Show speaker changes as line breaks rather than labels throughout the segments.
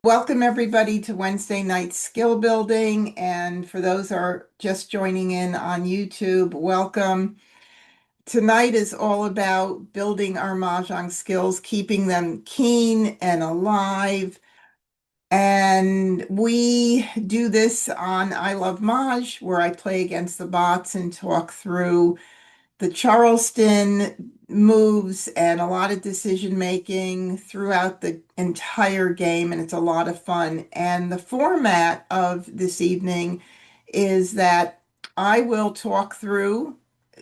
Welcome everybody to Wednesday night skill building. And for those who are just joining in on YouTube, welcome. Tonight is all about building our Mahjong skills, keeping them keen and alive. And we do this on I Love Maj, where I play against the bots and talk through the Charleston moves and a lot of decision making throughout the entire game, and it's a lot of fun. And the format of this evening is that I will talk through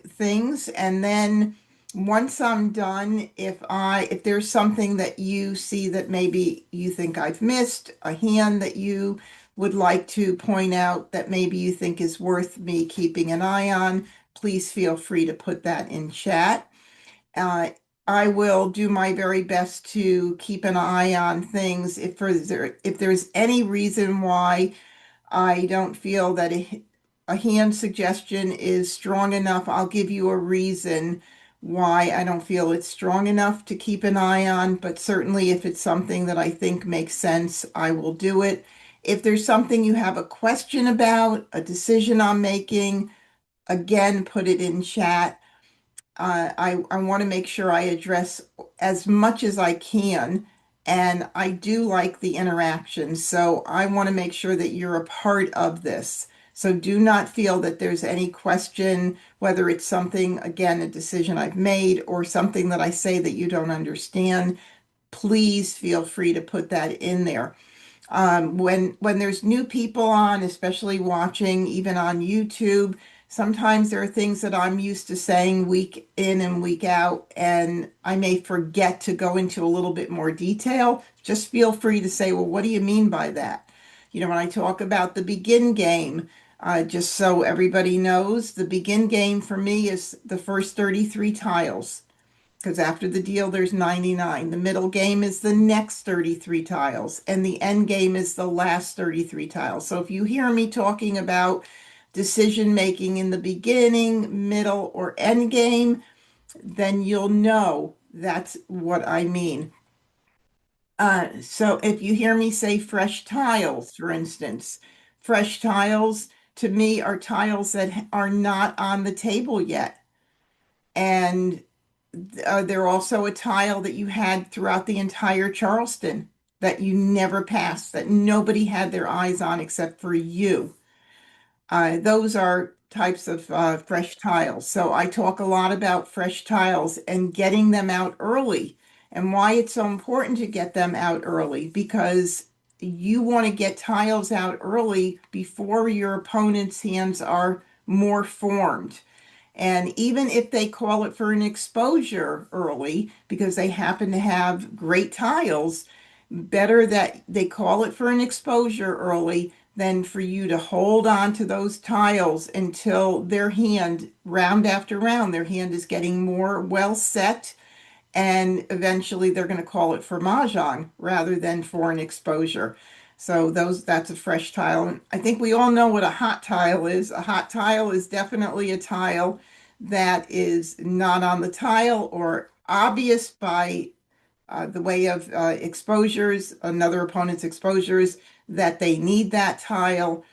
things, and then once I'm done, if there's something that you see that maybe you think I've missed, a hand that you would like to point out that maybe you think is worth me keeping an eye on, please feel free to put that in chat. Uh, I will do my very best to keep an eye on things. If there's any reason why I don't feel that a hand suggestion is strong enough, I'll give you a reason why I don't feel it's strong enough to keep an eye on. But certainly, if it's something that I think makes sense, I will do it. If there's something you have a question about, a decision I'm making, again, put it in chat. I want to make sure I address as much as I can, and I do like the interaction. So I want to make sure that you're a part of this. So do not feel that there's any question, whether it's something, again, a decision I've made or something that I say that you don't understand. Please feel free to put that in there. When there's new people on, especially watching even on YouTube, sometimes there are things that I'm used to saying week in and week out, and I may forget to go into a little bit more detail. Just feel free to say, well, what do you mean by that? When I talk about the begin game, just so everybody knows, the begin game for me is the first 33 tiles, because after the deal there's 99. The middle game is the next 33 tiles, and the end game is the last 33 tiles. So if you hear me talking about decision making in the beginning, middle, or end game, then you'll know that's what I mean. So if you hear me say fresh tiles, for instance, fresh tiles to me are tiles that are not on the table yet. And they're also a tile that you had throughout the entire Charleston that you never passed, that nobody had their eyes on except for you. Those are types of fresh tiles. So I talk a lot about fresh tiles and getting them out early, and why it's so important to get them out early, because you want to get tiles out early before your opponent's hands are more formed. And even if they call it for an exposure early because they happen to have great tiles, better that they call it for an exposure early than for you to hold on to those tiles until their hand, round after round, their hand is getting more well set, and eventually they're going to call it for Mahjong rather than for an exposure. So that's a fresh tile. And I think we all know what a hot tile is. A hot tile is definitely a tile that is not on the tile or obvious by the way of exposures, another opponent's exposures, that they need that tile.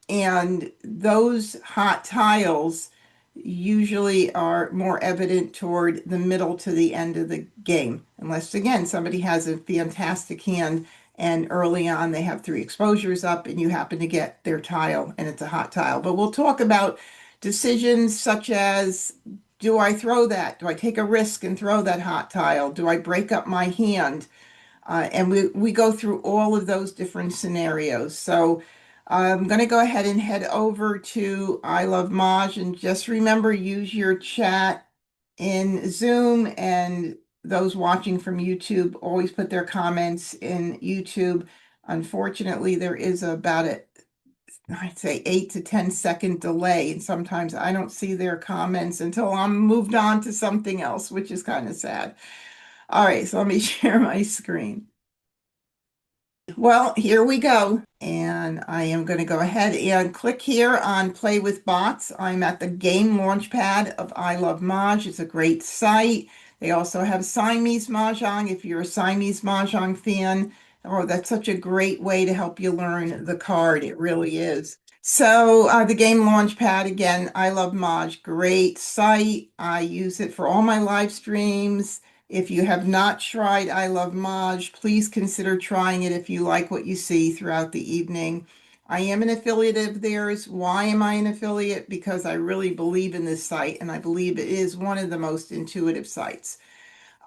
And those hot tiles usually are more evident toward the middle to the end of the game, unless, again, somebody has a fantastic hand and early on they have three exposures up and you happen to get their tile and it's a hot tile. But we'll talk about decisions such as, do I throw that? Do I take a risk and throw that hot tile? Do I break up my hand? And we go through all of those different scenarios. So I'm going to go ahead and head over to I Love Maj, and just remember, use your chat in Zoom, and those watching from YouTube always put their comments in YouTube. Unfortunately, there is about I'd say 8 to 10 second delay, and sometimes I don't see their comments until I'm moved on to something else, which is kind of sad. All right, so let me share my screen. Well, here we go. And I am going to go ahead and click here on Play with Bots. I'm at the game launchpad of I Love Maj. It's a great site. They also have Siamese Mahjong. If you're a Siamese Mahjong fan, Oh, that's such a great way to help you learn the card. It really is. So, the game Launchpad, again, I love Maj. Great site. I use it for all my live streams. If you have not tried I Love Maj, please consider trying it if you like what you see throughout the evening. I am an affiliate of theirs. Why am I an affiliate? Because I really believe in this site and I believe it is one of the most intuitive sites.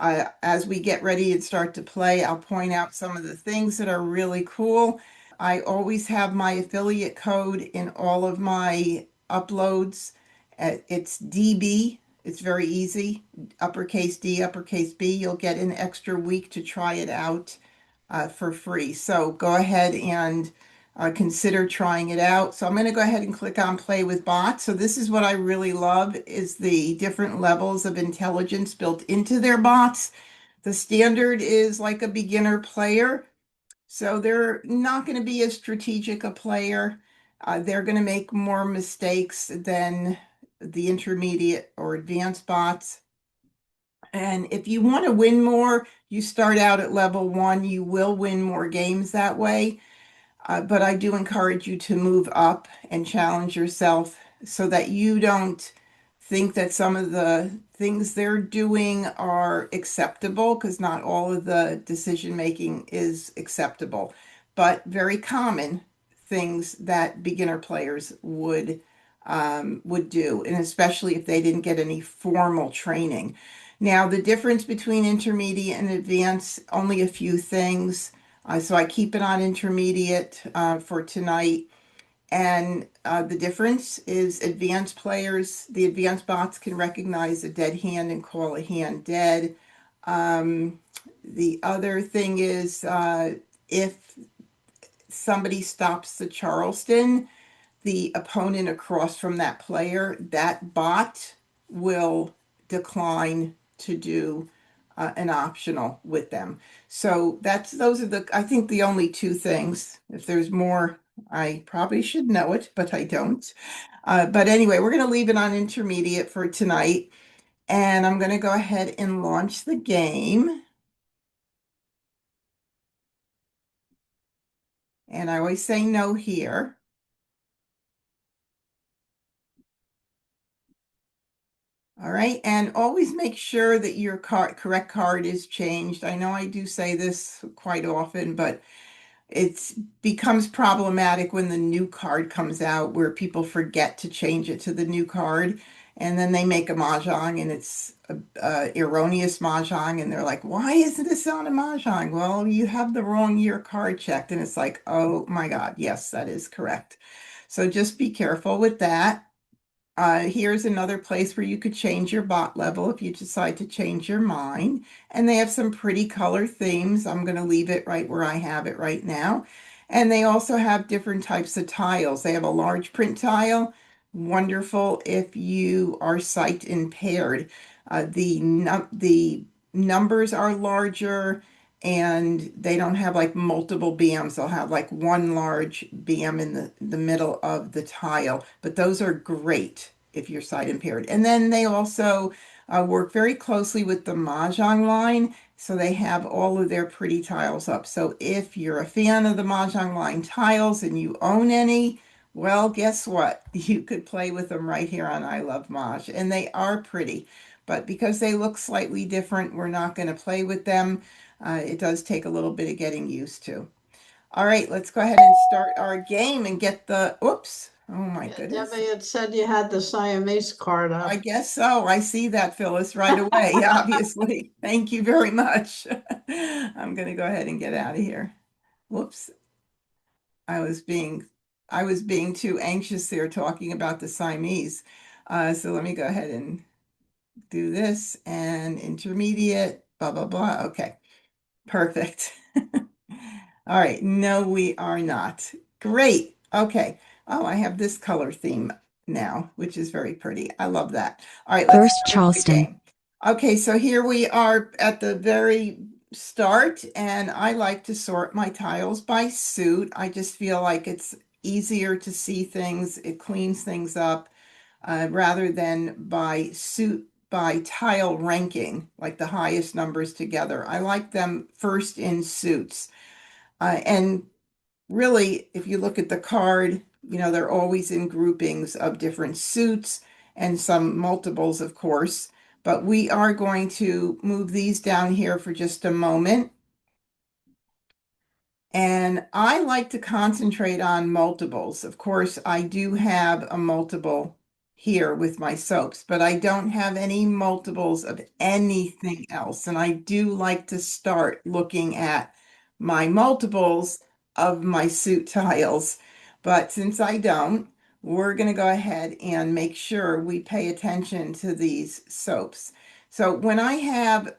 As we get ready and start to play, I'll point out some of the things that are really cool. I always have my affiliate code in all of my uploads. It's DB. It's very easy. Uppercase D, uppercase B. You'll get an extra week to try it out for free. So go ahead and consider trying it out. So I'm going to go ahead and click on Play with Bots. So this is what I really love is the different levels of intelligence built into their bots. The standard is like a beginner player. So they're not going to be as strategic a player. They're going to make more mistakes than the intermediate or advanced bots. And if you want to win more, you start out at level 1. You will win more games that way. But I do encourage you to move up and challenge yourself so that you don't think that some of the things they're doing are acceptable, because not all of the decision making is acceptable, but very common things that beginner players would do, and especially if they didn't get any formal training. Now, the difference between intermediate and advanced, only a few things. So I keep it on intermediate for tonight. And the difference is advanced players, the advanced bots can recognize a dead hand and call a hand dead. The other thing is if somebody stops the Charleston, the opponent across from that player, that bot will decline to do an optional with them. So those are I think the only two things. If there's more, I probably should know it, but I don't. But anyway, we're going to leave it on intermediate for tonight. And I'm going to go ahead and launch the game. And I always say no here. All right, and always make sure that your correct card is changed. I know I do say this quite often, but it becomes problematic when the new card comes out where people forget to change it to the new card, and then they make a mahjong and it's a erroneous mahjong, and they're like, "Why isn't this on a mahjong?" Well, you have the wrong year card checked, and it's like, "Oh my God, yes, that is correct." So just be careful with that. Here's another place where you could change your bot level if you decide to change your mind. And they have some pretty color themes. I'm going to leave it right where I have it right now. And they also have different types of tiles. They have a large print tile, wonderful if you are sight impaired. The numbers are larger and they don't have like multiple BMs. They'll have like one large BM in the middle of the tile, but those are great if you're sight impaired. And then they also work very closely with the Mahjong line, so they have all of their pretty tiles up. So if you're a fan of the Mahjong line tiles and you own any, well, guess what? You could play with them right here on I Love Maj, and they are pretty. But because they look slightly different, we're not going to play with them. It does take a little bit of getting used to. All right, let's go ahead and start our game and get oops. Oh my
Yeah,
goodness.
Debbie had said you had the Siamese card
I
up.
guess so. I see that, Phyllis, right away, obviously. Thank you very much. I'm going to go ahead and get out of here. Whoops. I was being I was being too anxious there talking about the Siamese. So let me go ahead and do this and intermediate, blah, blah, blah. Okay. Perfect. All right. No, we are not. Great. Okay. Oh, I have this color theme now, which is very pretty. I love that. All right, let's
First
start the
Charleston.
game. Okay, so here we are at the very start, and I like to sort my tiles by suit. I just feel like it's easier to see things. It cleans things up rather than by suit by tile ranking, like the highest numbers together. I like them first in suits. And really, if you look at the card, they're always in groupings of different suits and some multiples, of course. But we are going to move these down here for just a moment. And I like to concentrate on multiples. Of course, I do have a multiple here with my soaps, but I don't have any multiples of anything else. And I do like to start looking at my multiples of my suit tiles. But since I don't, we're going to go ahead and make sure we pay attention to these soaps. So when I have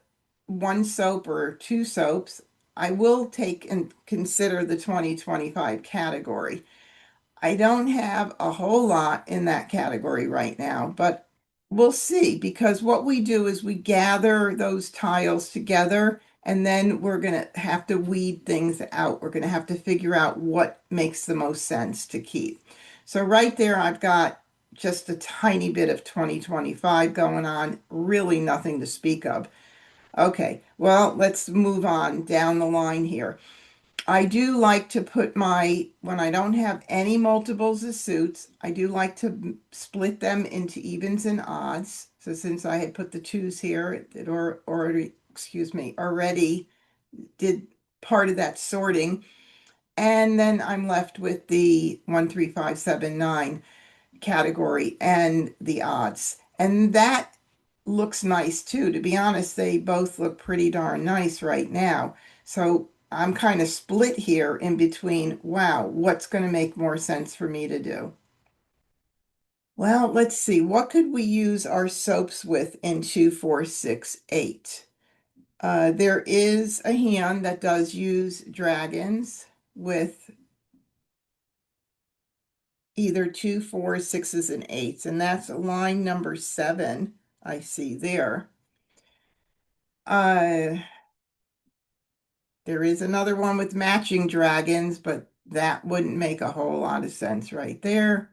one soap or two soaps, I will take and consider the 2025 category. I don't have a whole lot in that category right now, but we'll see, because what we do is we gather those tiles together and then we're going to have to weed things out. We're going to have to figure out what makes the most sense to keep. So right there, I've got just a tiny bit of 2025 going on, really nothing to speak of. Okay, well, let's move on down the line here. I do like to put when I don't have any multiples of suits, I do like to split them into evens and odds. So since I had put the twos here, it already, excuse me, already did part of that sorting. And then I'm left with the 1, 3, 5, 7, 9 category and the odds. And that looks nice too. To be honest, they both look pretty darn nice right now. So I'm kind of split here in between, wow, what's going to make more sense for me to do? Well, let's see. What could we use our soaps with in 2, 4, 6, 8? There is a hand that does use dragons with either 2, 4, 6s, and 8s, and that's line number 7 I see there. Uh, there is another one with matching dragons, but that wouldn't make a whole lot of sense right there.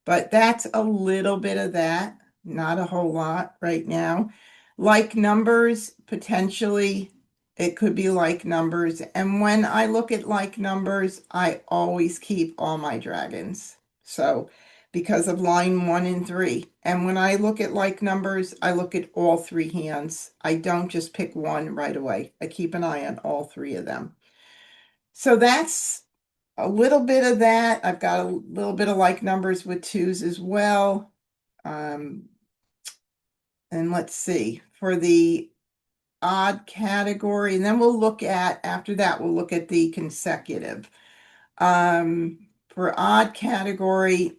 But that's a little bit of that, not a whole lot right now. Like numbers, potentially it could be like numbers. And when I look at like numbers, I always keep all my dragons. So because of line 1 and 3. And when I look at like numbers, I look at all three hands. I don't just pick one right away. I keep an eye on all three of them. So that's a little bit of that. I've got a little bit of like numbers with twos as well. Um, and let's see, for the odd category, and then we'll look at, after that, we'll look at the consecutive. For odd category,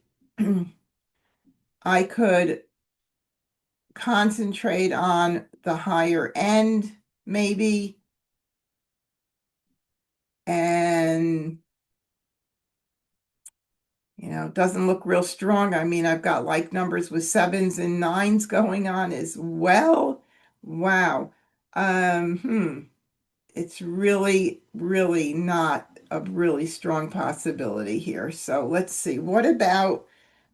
I could concentrate on the higher end, maybe, and it doesn't look real strong. I mean, I've got like numbers with 7s and 9s going on as well. Wow. It's really, really not a really strong possibility here. So let's see. What about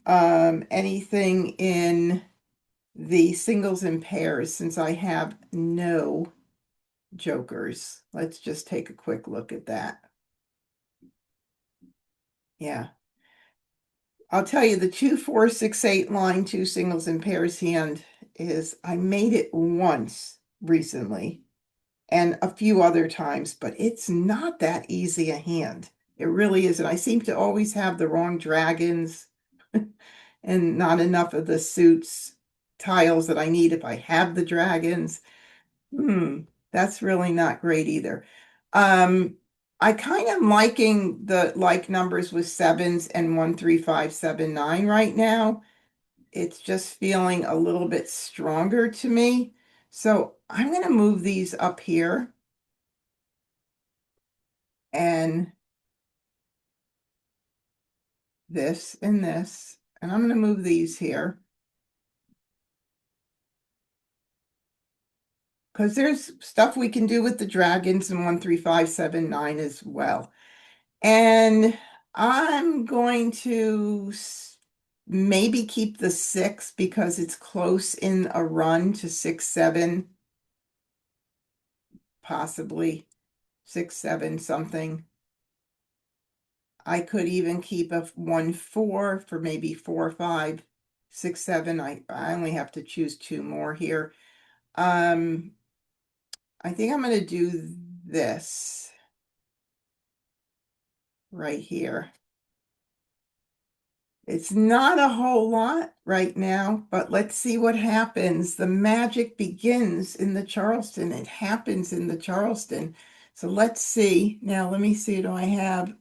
anything in the singles and pairs, since I have no jokers? Let's just take a quick look at that. Yeah. I'll tell you, the 2, 4, 6, 8 line, two singles and pairs hand I made it once recently and a few other times, but it's not that easy a hand. It really isn't. I seem to always have the wrong dragons and not enough of the suits tiles that I need if I have the dragons. That's really not great either. I kind of liking the like numbers with 7s and 1, 3, 5, 7, 9 right now. It's just feeling a little bit stronger to me. So I'm going to move these up here and this and this. And I'm going to move these here because there's stuff we can do with the dragons in 1, 3, 5, 7, 9 as well. And I'm going to maybe keep the 6 because it's close in a run to 6, 7, possibly 6, 7 something. I could even keep a 1, 4 for maybe 4, 5, 6, 7. I only have to choose 2 more here. I think I'm going to do this right here. It's not a whole lot right now, but let's see what happens. The magic begins in the Charleston. It happens in the Charleston. So let's see. Now, let me see. Do I have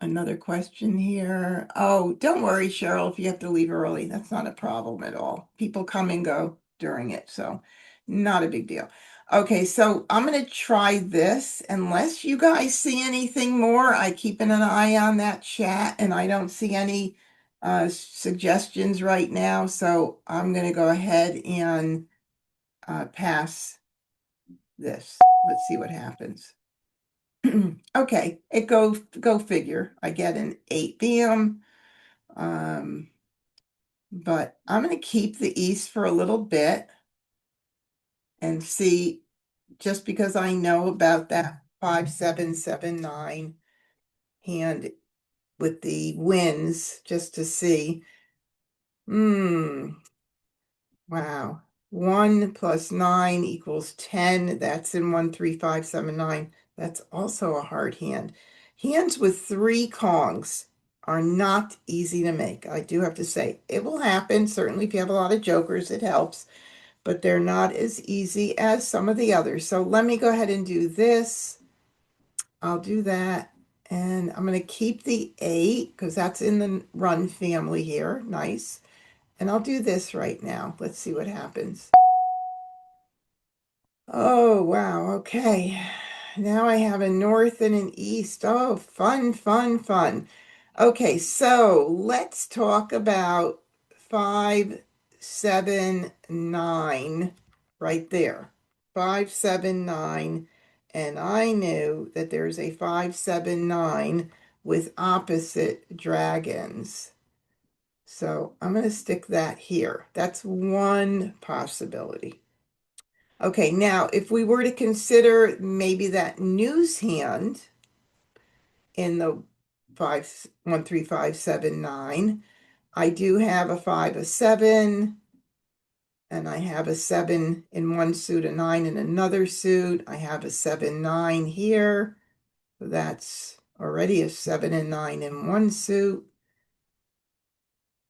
another question here? Oh, don't worry, Cheryl, if you have to leave early. That's not a problem at all. People come and go during it, so not a big deal. Okay, so I'm going to try this. Unless you guys see anything more, I keep an eye on that chat and I don't see any suggestions right now. So I'm going to go ahead and pass this. Let's see what happens. Okay, go figure. I get an 8 bm. But I'm going to keep the East for a little bit and see, just because I know about that 5779 hand with the wins, just to see. Wow. 1 plus 9 equals 10. That's in 13579. That's also a hard hand. Hands with 3 Kongs are not easy to make. I do have to say, it will happen. Certainly, if you have a lot of jokers, it helps, but they're not as easy as some of the others. So let me go ahead and do this. I'll do that. And I'm going to keep the 8 because that's in the run family here. Nice. And I'll do this right now. Let's see what happens. Oh, wow. Okay. Now I have a north and an east. Oh, fun, fun, fun. Okay, so let's talk about 5, 7, 9 right there. 5, 7, 9. And I knew that there's a 5, 7, 9 with opposite dragons. So I'm going to stick that here. That's one possibility. Okay, now if we were to consider maybe that news hand in the 5, 1, 3, 5, 7, 9, I do have a 5, a 7, and I have a 7 in one suit, a 9 in another suit. I have a 7, 9 here. That's already a 7 and 9 in one suit.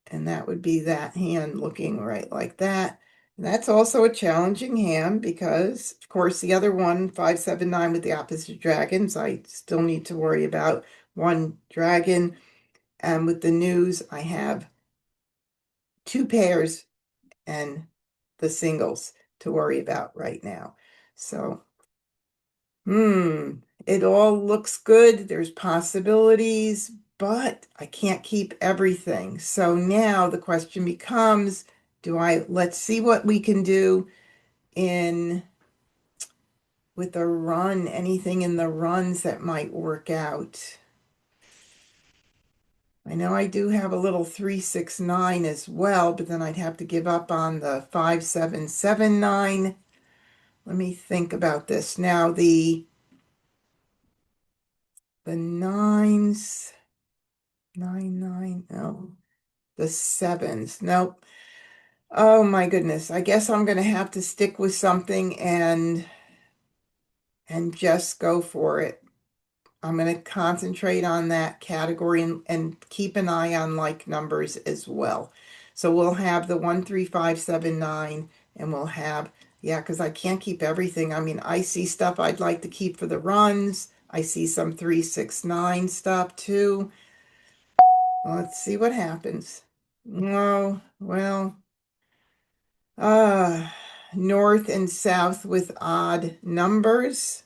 And that would be that hand looking right like that. And that's also a challenging hand because, of course, the other one, 5, 7, 9 with the opposite dragons, I still need to worry about one dragon. And with the news, I have 2 pairs and the singles to worry about right now. So, it all looks good. There's possibilities, but I can't keep everything. So now the question becomes, let's see what we can do in with a run, anything in the runs that might work out. I know I do have a little 3, 6, 9 as well, but then I'd have to give up on the 5, 7, 7, 9. Let me think about this. Now the nines, 9, 9, no. The 7s, nope. Oh my goodness. I guess I'm going to have to stick with something and just go for it. I'm going to concentrate on that category and keep an eye on like numbers as well. So we'll have the 1, 3, 5, 7, 9, and we'll have, yeah, because I can't keep everything. I mean, I see stuff I'd like to keep for the runs. I see some 3, 6, 9 stuff too. Let's see what happens. No, well, north and south with odd numbers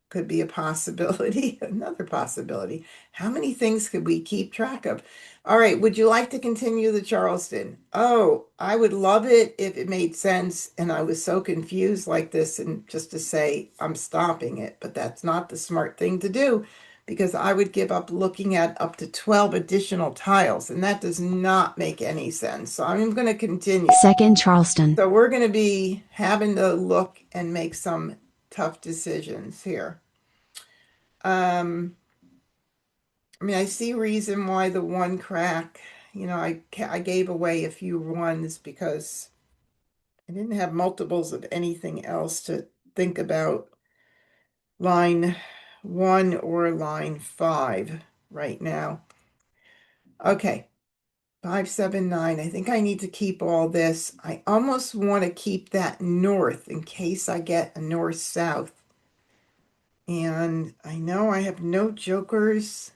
could be a possibility. Another possibility. How many things could we keep track of? All right, would you like to continue the Charleston? Oh, I would love it if it made sense and I was so confused like this and just to say I'm stopping it, but that's not the smart thing to do because I would give up looking at up to 12 additional tiles and that does not make any sense. So I'm going to continue.
Second Charleston.
So we're going to be having to look and make some tough decisions here. I mean, I see reason why the one crack, I gave away a few ones because I didn't have multiples of anything else to think about line 1 or line 5 right now. Okay, 579. I think I need to keep all this. I almost want to keep that north in case I get a north-south. And I know I have no jokers.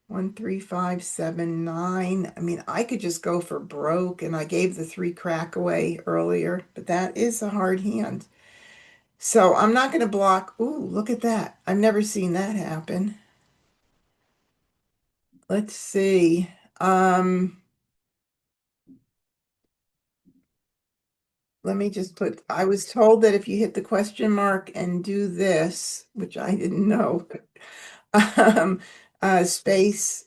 13579. I mean, I could just go for broke, and I gave the 3 crack away earlier, but that is a hard hand. So I'm not going to block. Ooh, look at that. I've never seen that happen. Let's see. Um, Let me just put, I was told that if you hit the question mark and do this, which I didn't know, um, space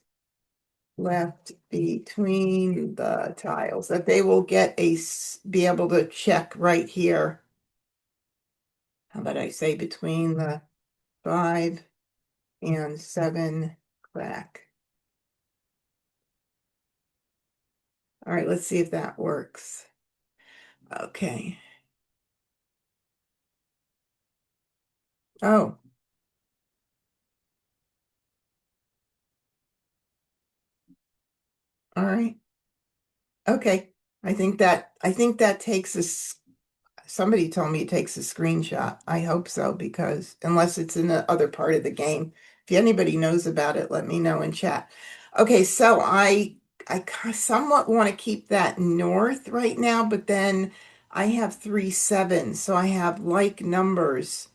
left between the tiles, that they will be able to check right here. How about I say between the 5 and 7 crack? All right, let's see if that works. Okay. Oh, all right. Okay. I think that takes us. Somebody told me it takes a screenshot. I hope so, because unless it's in the other part of the game. If anybody knows about it, let me know in chat. Okay, so I somewhat want to keep that north right now, but then I have 3 7s, so I have like numbers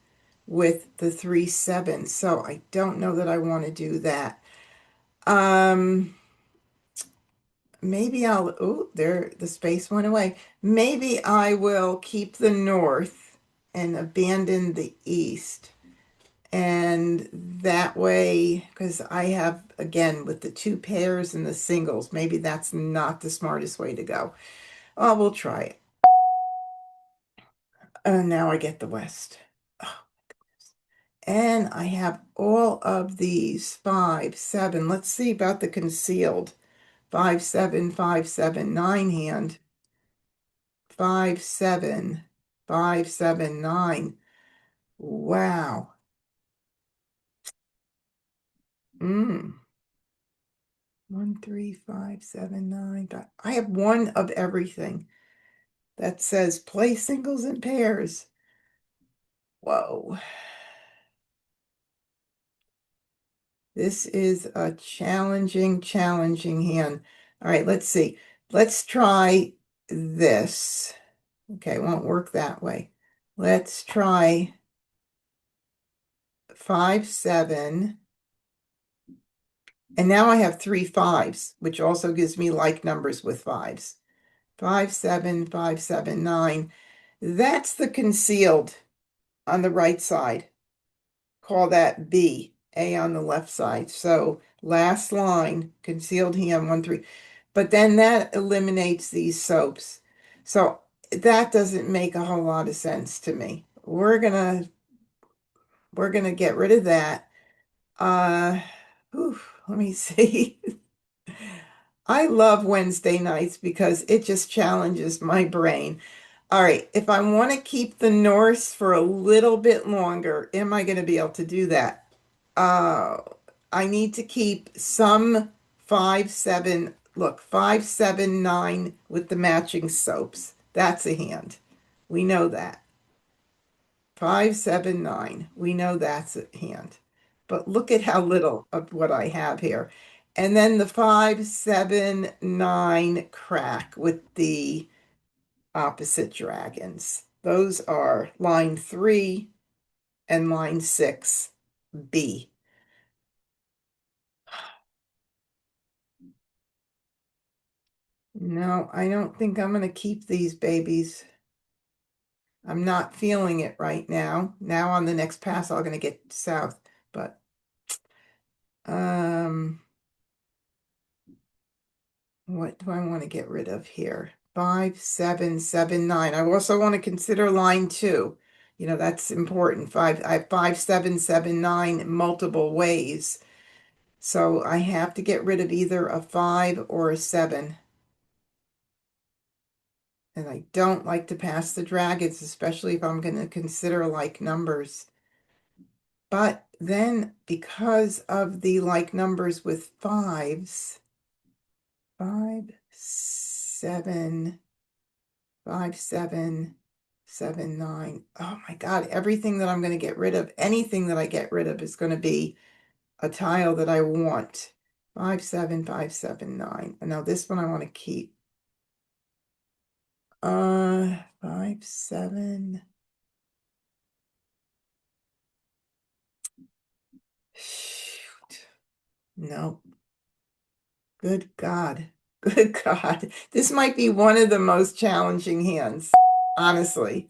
with the 3 7s. So I don't know that I want to do that. Um, Maybe oh, there, the space went away. Maybe I will keep the north and abandon the east. And that way, because I have, again, with the 2 pairs and the singles, maybe that's not the smartest way to go. Oh, we'll try it. And now I get the west. Oh, and I have all of these 5, 7. Let's see about the concealed 5, 7, 5, 7, 9 hand. 5, 7, 5, 7, 9. Wow. Mm. 1, 3, 5, 7, 9. I have one of everything that says play singles and pairs. Whoa. This is a challenging hand. All right, let's see. Let's try this. Okay, it won't work that way. Let's try 5, 7. And now I have 3 5s, which also gives me like numbers with 5s. 5, 7, 5, 7, 9. That's the concealed on the right side. Call that B, A on the left side. So last line, concealed hand, 1, 3. But then that eliminates these soaps. So that doesn't make a whole lot of sense to me. We're gonna get rid of that. Uh, Let me see. I love Wednesday nights because it just challenges my brain. All right, if I want to keep the Norse for a little bit longer, am I going to be able to do that? Uh, I need to keep some 5, 7, look, 5, 7, 9 with the matching soaps. That's a hand. We know that. 5, 7, 9. We know that's a hand. But look at how little of what I have here. And then the 5, 7, 9 crack with the opposite dragons. Those are line 3 and line 6, B. No, I don't think I'm going to keep these babies. I'm not feeling it right now. Now on the next pass, I'm going to get south. But um, what do I want to get rid of here? 5, 7, 7, 9. I also want to consider line 2. That's important. I have 5, 7, 7, 9 multiple ways. So I have to get rid of either a 5 or a 7. And I don't like to pass the dragons, especially if I'm going to consider like numbers. But then because of the like numbers with 5s, 5, 7, 5, 7, 7, 9. Oh my God, everything that I'm going to get rid of, anything that I get rid of is going to be a tile that I want. 5, 7, 5, 7, 9. And now this one I want to keep. 5, 7. Shoot. No. Good God. Good God. This might be one of the most challenging hands, honestly.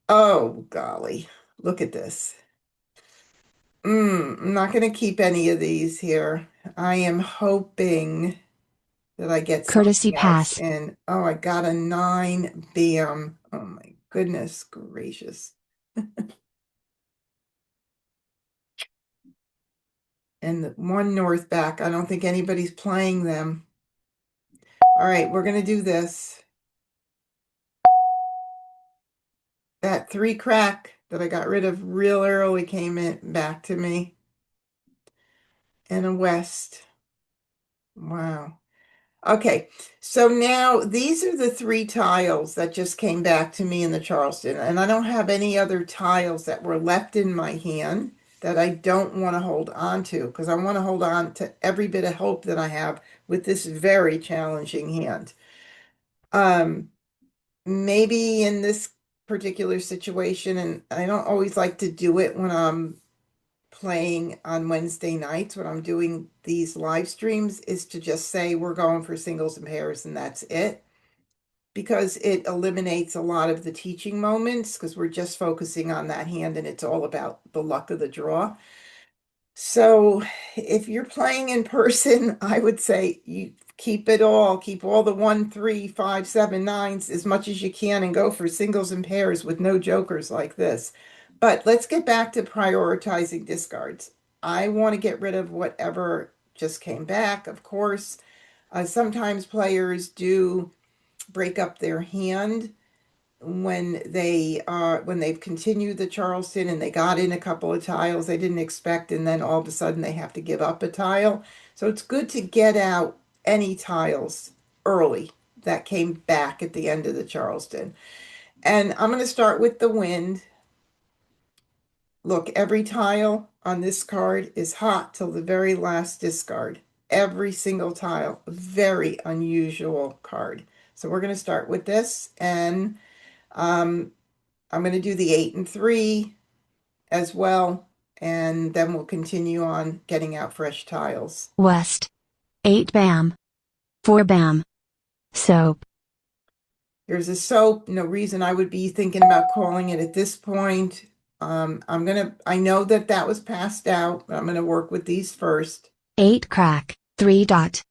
Oh, golly. Look at this. I'm not going to keep any of these here. I am hoping that I get
Courtesy
something else
pass.
in. Oh, I got a 9 BM. Oh my goodness gracious. And the 1 north back. I don't think anybody's playing them. All right, we're going to do this. That 3 crack that I got rid of real early came in back to me. And a west. Wow. Okay, so now these are the 3 tiles that just came back to me in the Charleston, and I don't have any other tiles that were left in my hand that I don't want to hold on to, because I want to hold on to every bit of hope that I have with this very challenging hand. Maybe in this particular situation, and I don't always like to do it when I'm playing on Wednesday nights when I'm doing these live streams, is to just say we're going for singles and pairs and that's it, because it eliminates a lot of the teaching moments because we're just focusing on that hand and it's all about the luck of the draw. So if you're playing in person, I would say you keep it all, keep all the 1, 3, 5, 7, 9s as much as you can and go for singles and pairs with no jokers like this. But let's get back to prioritizing discards. I want to get rid of whatever just came back, of course. Sometimes players do break up their hand when they've continued the Charleston and they got in a couple of tiles they didn't expect, and then all of a sudden they have to give up a tile. So it's good to get out any tiles early that came back at the end of the Charleston. And I'm going to start with the wind. Look, every tile on this card is hot till the very last discard. Every single tile. Very unusual card. So we're going to start with this, and I'm going to do the 8 and 3 as well, and then we'll continue on getting out fresh tiles.
West. 8 bam. 4 bam. Soap.
Here's a soap. No reason I would be thinking about calling it at this point. I know that that was passed out, but I'm going to work with these first.
8 crack. 3 dot.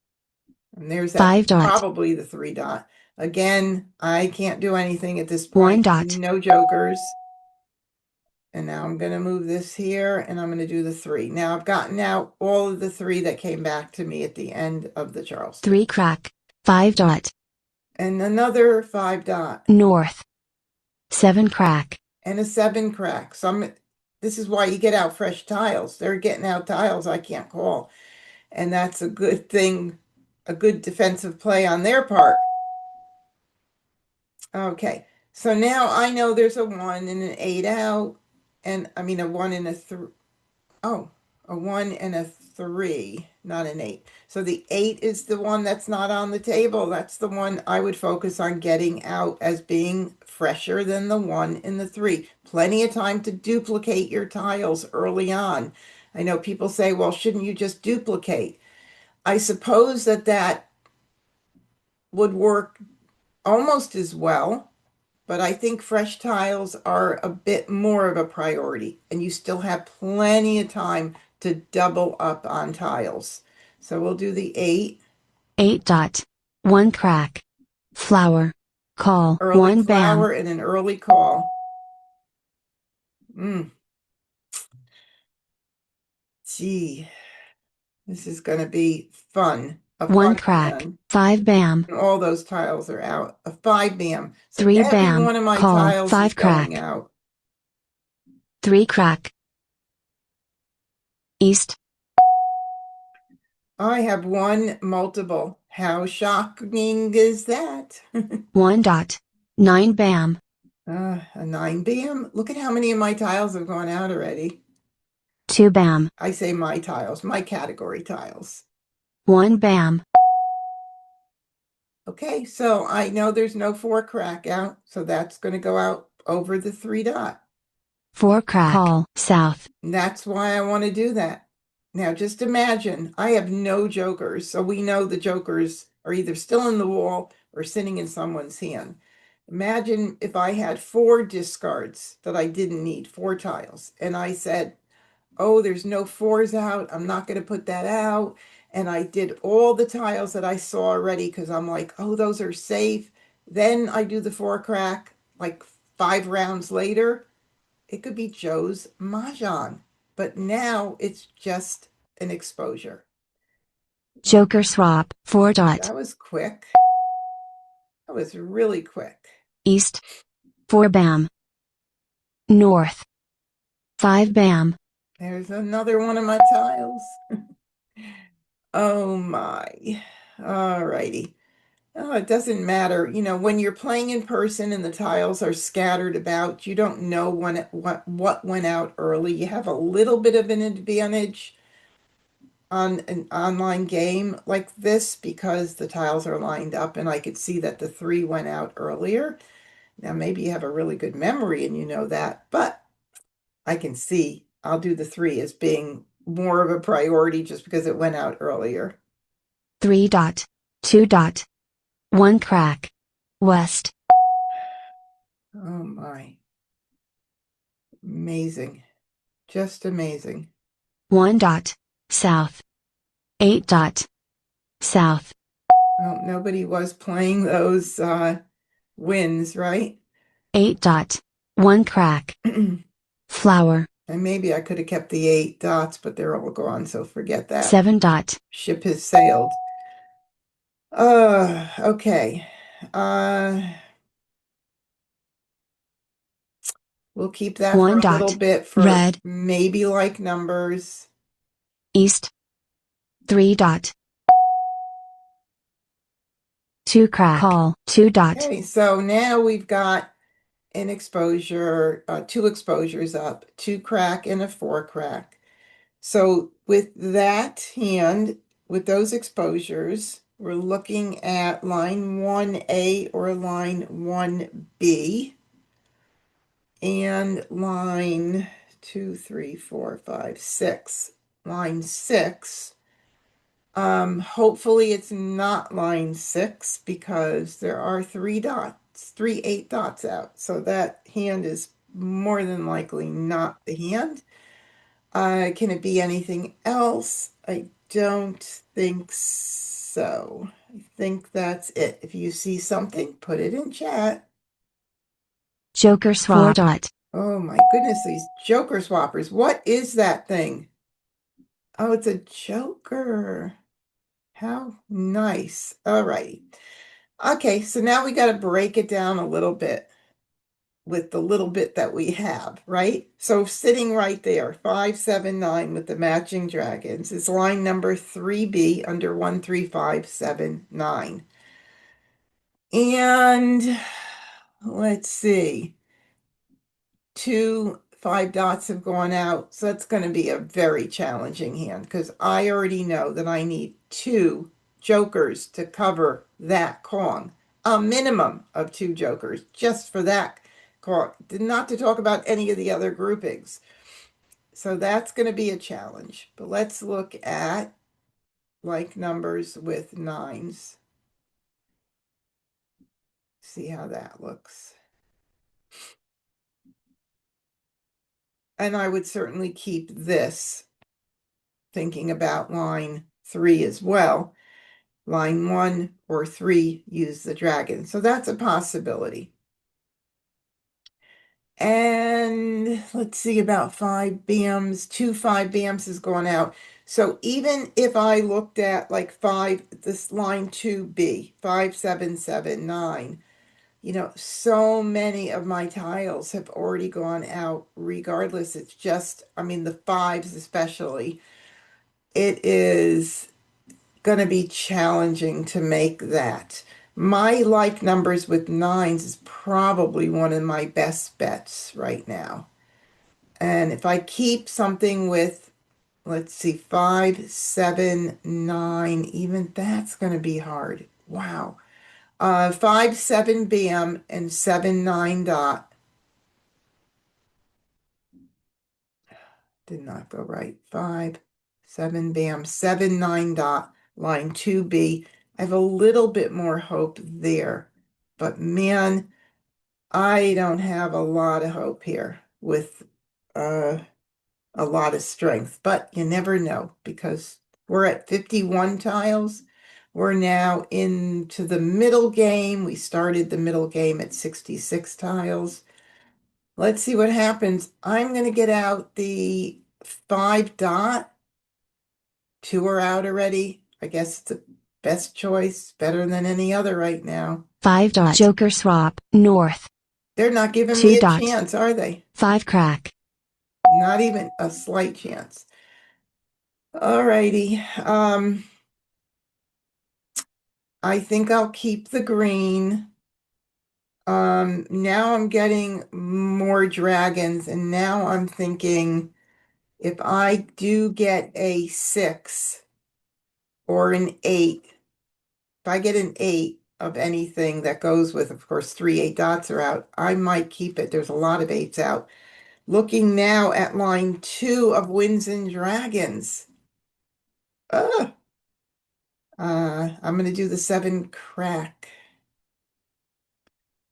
And there's that,
5 dot.
probably the 3 dot. Again, I can't do anything at this
1
point.
dot.
No jokers. And now I'm going to move this here and I'm going to do the 3. Now I've gotten out all of the 3 that came back to me at the end of the Charleston.
3 crack. 5 dot.
And another 5 dot.
North. 7 crack.
And a 7 crack. This is why you get out fresh tiles. They're getting out tiles I can't call. And that's a good thing, a good defensive play on their part. Okay, so now I know there's a 1 and an 8 out. And I mean a 1 and a 3. Oh, a 1 and a 3, not an 8. So the 8 is the one that's not on the table. That's the one I would focus on getting out as being fresher than the 1 and the 3. Plenty of time to duplicate your tiles early on. I know people say, well, shouldn't you just duplicate? I suppose that would work almost as well, but I think fresh tiles are a bit more of a priority, and you still have plenty of time to double up on tiles. So we'll do the 8.
8 dot. 1 crack. Flower. Call.
Early
1 bam.
flower and an early call. Gee. This is going to be fun. A
1
fun
crack,
hand.
5 bam,
All those tiles are out. A 5 bam. So
3
every
bam,
one of my
call,
tiles
5
is going
crack,
out.
3 crack, east,
I have one multiple. How shocking is that?
1 dot, 9 bam,
A 9 bam? Look at how many of my tiles have gone out already.
2 bam,
I say my tiles, my category tiles.
1 bam,
Okay, so I know there's no 4 crack out, so that's going to go out over the 3 dot.
4 crack, call, south,
And that's why I want to do that. Now, just imagine, I have no jokers, so we know the jokers are either still in the wall or sitting in someone's hand. Imagine if I had 4 discards that I didn't need, 4 tiles, and I said, oh, there's no 4s out, I'm not going to put that out. And I did all the tiles that I saw already because I'm like, oh, those are safe. Then I do the 4 crack like 5 rounds later. It could be Joe's Mahjong, but now it's just an exposure.
joker swap, 4 dot,
That was quick. That was really quick.
east, 4 bam, north, 5 bam,
There's another one of my tiles. Oh my. All righty. Oh, it doesn't matter. You know, when you're playing in person and the tiles are scattered about, you don't know what went out early. You have a little bit of an advantage on an online game like this because the tiles are lined up and I could see that the 3 went out earlier. Now, maybe you have a really good memory and you know that, but I can see I'll do the 3 as being more of a priority just because it went out earlier.
3 dot, 2 dot, 1 crack, west,
Oh my. Amazing. Just amazing.
1 dot, south, 8 dot, south,
Well, nobody was playing those wins, right?
8 dot, 1 crack,
And
flower,
maybe I could have kept the 8 dots, but they're all gone, so forget that.
7 dot,
Ship has sailed. Okay. Uh, we'll keep that for
1
a little
dot,
bit for
red,
maybe like numbers.
east, 3 dot, 2 crack, call, 2 dot,
Okay, so now we've got an exposure, 2 exposures up, 2 crack and a 4 crack. So with that hand, with those exposures, we're looking at line 1A or line 1B and line 2, 3, 4, 5, 6. Line 6. Hopefully it's not line 6 because there are 3 dots, 3 8 dots out. So that hand is more than likely not the hand. Can it be anything else? I don't think so. I think that's it. If you see something, put it in chat.
joker swap, 4 dot,
Oh my goodness, these joker swappers. What is that thing? Oh, it's a joker. How nice. All righty. Okay, so now we got to break it down a little bit with the little bit that we have, right? So sitting right there, 579 with the matching dragons is line number 3B under 13579. And let's see, 2 5 dots have gone out. So that's going to be a very challenging hand because I already know that I need 2 jokers to cover that Kong. A minimum of 2 jokers just for that Kong. Not to talk about any of the other groupings. So that's going to be a challenge. But let's look at like numbers with 9s. See how that looks. And I would certainly keep this, thinking about line 3 as well. Line 1 or 3 use the dragon. So that's a possibility. And let's see, about 5 BMs, 5 BMs has gone out. So even if I looked at like this line 2B, 5779, so many of my tiles have already gone out regardless. It's just, I mean, the fives especially, it is going to be challenging to make that. My like numbers with nines is probably one of my best bets right now. And if I keep something with, let's see, 5, 7, 9, even that's going to be hard. Wow. 5, 7 BM and 7, 9 dot. Did not go right. 5, 7 BM, 7, 9 dot, line 2B. I have a little bit more hope there. But man, I don't have a lot of hope here with a lot of strength. But you never know because we're at 51 tiles. We're now into the middle game. We started the middle game at 66 tiles. Let's see what happens. I'm going to get out the 5 dot. 2 are out already. I guess it's the best choice, better than any other right now.
5 dot. Joker swap, north.
They're not giving
2
me a
dot.
chance, are they?
5 crack.
Not even a slight chance. Alrighty. I think I'll keep the green. Now I'm getting more dragons, and now I'm thinking if I do get a 6 or an 8, if I get an 8 of anything that goes with, of course, 3 8 dots are out, I might keep it. There's a lot of 8s out. Looking now at line 2 of Winds and Dragons. I'm going to do the 7 crack.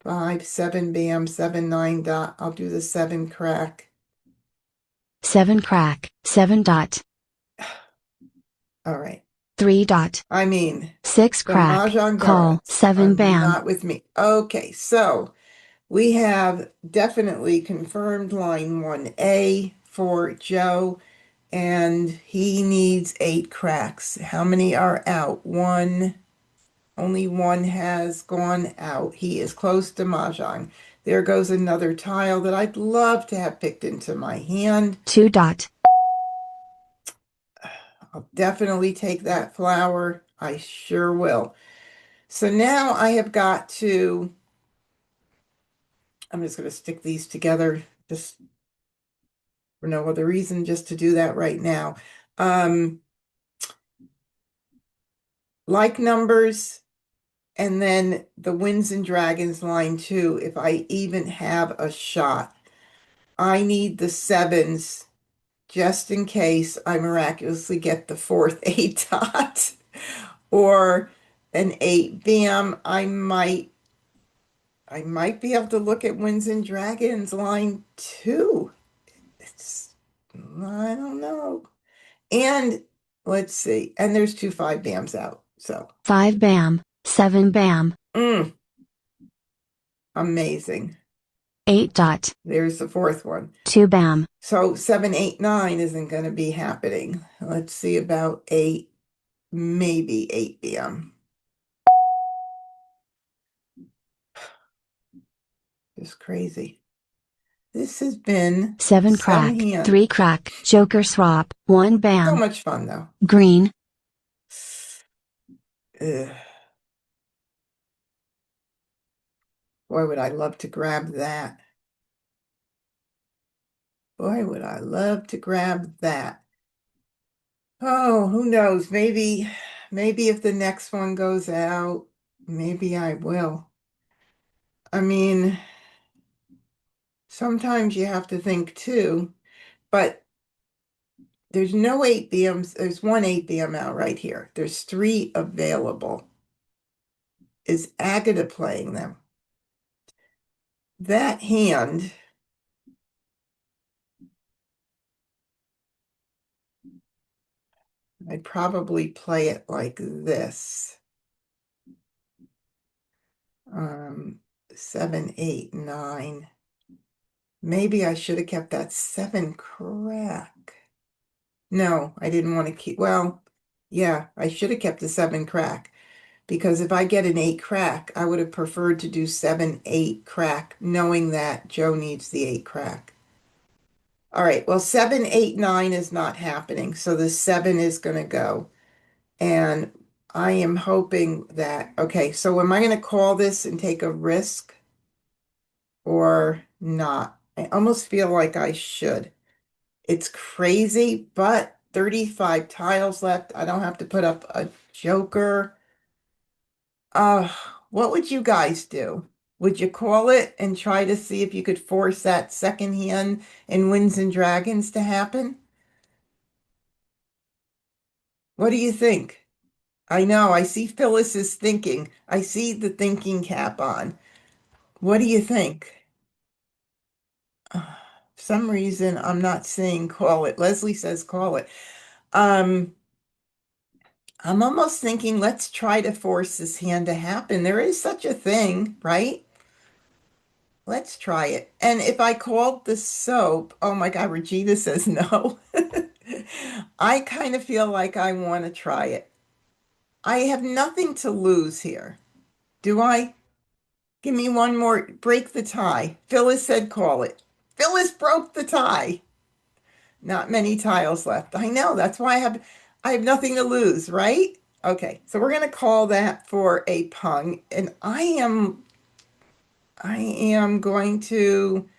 5, 7 BM, 7, 9 dot. I'll do the 7 crack.
7 crack, 7 dot.
All right.
3 dot.
I mean,
6
the
crack,
Mahjong
call,
gods
7
are
bam.
not with me. Okay, so we have definitely confirmed line 1A for Joe, and he needs 8 cracks. How many are out? 1. Only 1 has gone out. He is close to Mahjong. There goes another tile that I'd love to have picked into my hand.
2 dot.
I'll definitely take that flower. I sure will. So now I have got to, I'm just going to stick these together just for no other reason, just to do that right now. Like numbers, and then the Winds and Dragons line 2, if I even have a shot. I need the 7s just in case I miraculously get the 4th 8 dot or an 8 BM. I might be able to look at Winds and Dragons line 2. I don't know. And let's see. And there's 2 5 BAMs out. So
5 bam, 7 bam.
Amazing.
8 dot.
There's the 4th one.
2 bam.
So 7, 8, 9 isn't going to be happening. Let's see about 8, maybe 8 BM. Just crazy. This has been
7
some
crack,
hand.
3 crack, Joker swap, 1
So
bam.
much fun though.
Green.
Ugh. Boy, would I love to grab that. Boy, would I love to grab that. Oh, who knows? Maybe if the next one goes out, maybe I will. I mean, sometimes you have to think too, but there's no 8 BMs. There's 1 8 BM out right here. There's 3 available. Is Agata playing them? That hand, I'd probably play it like this. 7, 8, 9. Maybe I should have kept that 7 crack. No, I didn't want to keep, well, yeah, I should have kept the 7 crack because if I get an 8 crack, I would have preferred to do 7, 8 crack, knowing that Joe needs the 8 crack. All right, well, 7, 8, 9 is not happening, so the 7 is going to go. And I am hoping that, okay, so am I going to call this and take a risk or not? I almost feel like I should. It's crazy, but 35 tiles left. I don't have to put up a joker. Uh, what would you guys do? Would you call it and try to see if you could force that second hand in Winds and Dragons to happen? What do you think? I know, I see Phyllis is thinking. I see the thinking cap on. What do you think? For some reason, I'm not saying call it. Leslie says call it. Um, I'm almost thinking let's try to force this hand to happen. There is such a thing, right? Let's try it. And if I called the soap, oh my God, Regina says no. I kind of feel like I want to try it. I have nothing to lose here. Do I? Give me one more, break the tie. Phyllis said call it. Phyllis broke the tie. Not many tiles left. I know, that's why I have nothing to lose, right? Okay, so we're gonna call that for a pung, and I am going to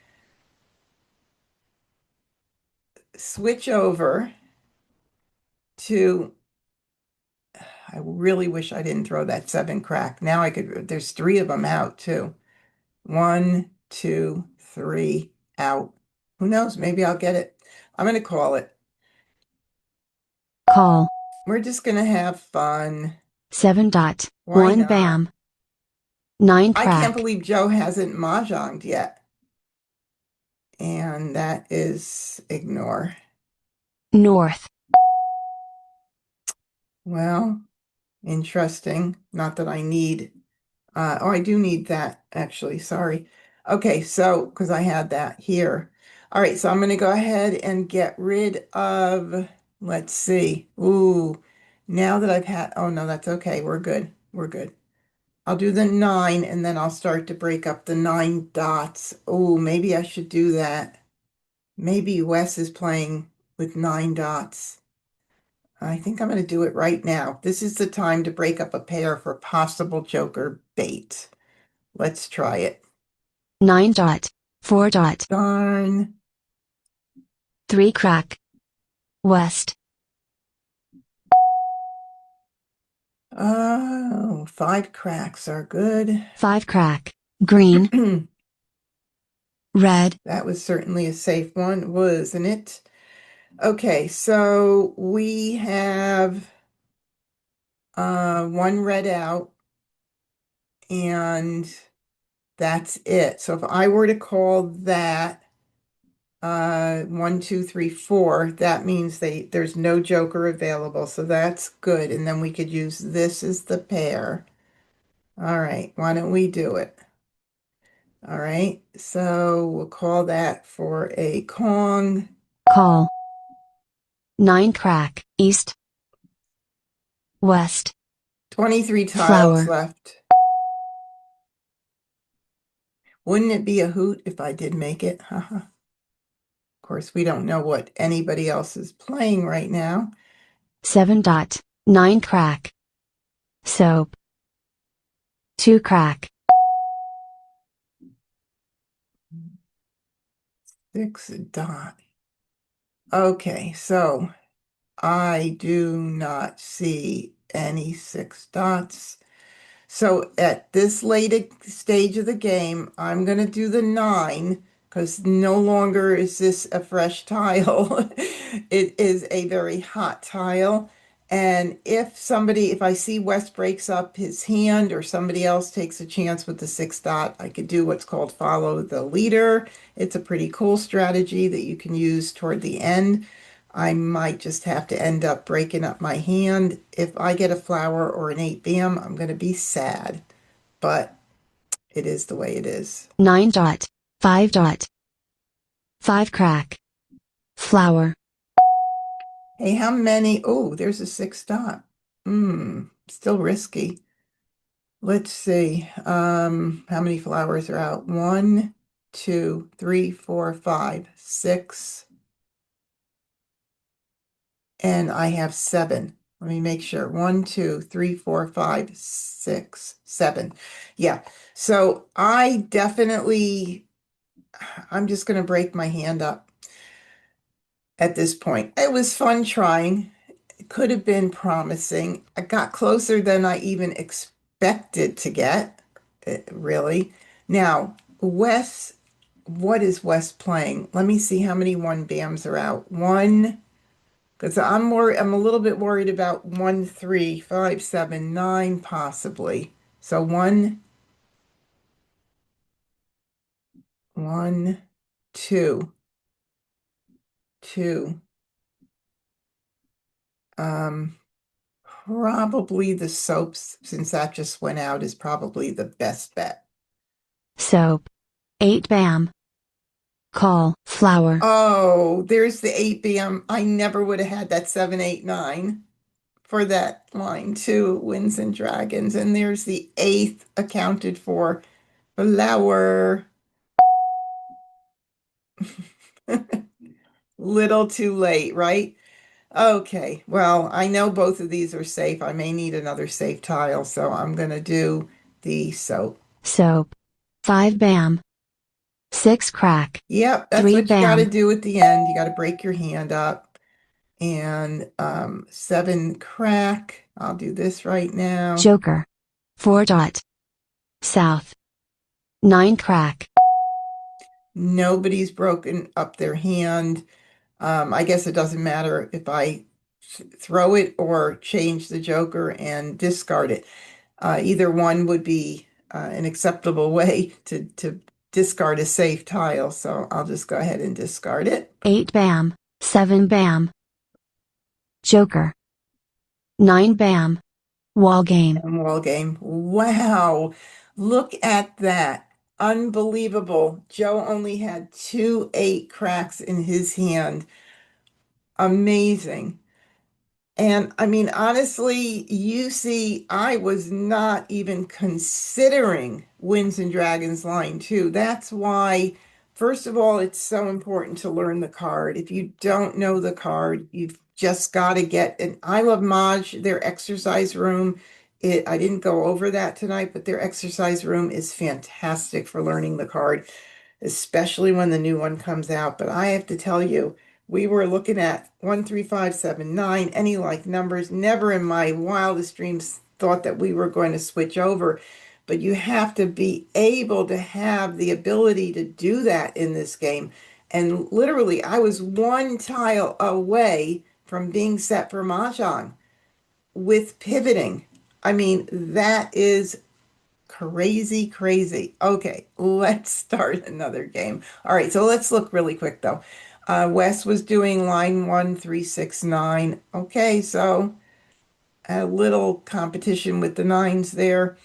switch over to I really wish I didn't throw that 7 crack. Now I could, there's 3 of them out too. 1, 2, 3 out. Who knows? Maybe I'll get it. I'm gonna call it.
Call.
We're just gonna have fun.
7 dot.
Why
1
not?
bam. 9
I can't
crack.
believe Joe hasn't mahjonged yet. And that is ignore.
North.
Well, interesting. Not that I need, oh, I do need that actually. Sorry. Okay, so because I had that here. All right, so I'm going to go ahead and get rid of, let's see. Ooh, now that I've had, oh no, that's okay. We're good. We're good. I'll do the 9 and then I'll start to break up the 9 dots. Oh, maybe I should do that. Maybe Wes is playing with 9 dots. I think I'm going to do it right now. This is the time to break up a pair for possible joker bait. Let's try it.
9 dot. 4 dot.
Darn.
3 crack. West.
Oh, 5 cracks are good.
5 crack. Green. Red.
That was certainly a safe one, wasn't it? Okay, so we have 1 red out, and that's it. So if I were to call that 1, 2, 3, 4, that means there's no joker available, so that's good. And then we could use this as the pair. All right, why don't we do it? All right, so we'll call that for a Kong.
Call. 9 crack. East. West.
23 tiles
Flower.
left. Wouldn't it be a hoot if I did make it? Haha. Of course, we don't know what anybody else is playing right now.
7 dot. 9 crack. Soap. 2 crack.
6 dot. Okay, so I do not see any 6 dots. So at this late stage of the game, I'm going to do the 9 because no longer is this a fresh tile. It is a very hot tile. And if I see Wes breaks up his hand or somebody else takes a chance with the 6 dot, I could do what's called follow the leader. It's a pretty cool strategy that you can use toward the end. I might just have to end up breaking up my hand. If I get a flower or an 8 bam, I'm going to be sad, but it is the way it is.
9 dot. 5 dot. 5 crack. Flour.
Hey, how many? Oh, there's a 6 dot. Still risky. Let's see. How many flowers are out? 1, 2, 3, 4, 5, 6, and I have 7. Let me make sure. 1, 2, 3, 4, 5, 6, 7. Yeah. So I'm just going to break my hand up at this point. It was fun trying. It could have been promising. I got closer than I even expected to get, really. Now, what is Wes playing? Let me see how many 1 bams are out. One, because I'm a little bit worried about 1, 3, 5, 7, 9, possibly. So one, two, two. Um, Probably the soaps, since that just went out, is probably the best bet.
Soap. 8 bam. Call. Flour.
Oh, there's the 8 bm. I never would have had that 7, 8, 9 for that line too, Winds and Dragons. And there's the 8th accounted for. Flower. Little too late, right? Okay, well, I know both of these are safe. I may need another safe tile, so I'm going to do the soap.
Soap. 5 bam. 6 crack.
Yep, that's
3
what you got to
bam.
do at the end. You got to break your hand up. And 7 crack. I'll do this right now.
Joker. 4 dot. South. 9 crack.
Nobody's broken up their hand. I guess it doesn't matter if I throw it or change the joker and discard it. Either one would be an acceptable way to discard a safe tile. So I'll just go ahead and discard it.
8 bam. 7 bam. Joker. 9 bam. Wall game.
And wall game. Wow. Look at that. Unbelievable. Joe only had 2 8 cracks in his hand. Amazing. And I mean, honestly, you see, I was not even considering Winds and Dragons line 2. That's why, first of all, it's so important to learn the card. If you don't know the card, you've just got to get it. I love Maj, their exercise room. I didn't go over that tonight, but their exercise room is fantastic for learning the card, especially when the new one comes out. But I have to tell you, we were looking at 1, 3, 5, 7, 9, any like numbers. Never in my wildest dreams thought that we were going to switch over. But you have to be able to have the ability to do that in this game. And literally, I was 1 tile away from being set for Mah Jongg with pivoting. I mean, that is crazy, crazy. Okay, let's start another game. All right, so let's look really quick though. Wes was doing line 1, 3, 6, 9. Okay, so a little competition with the nines there.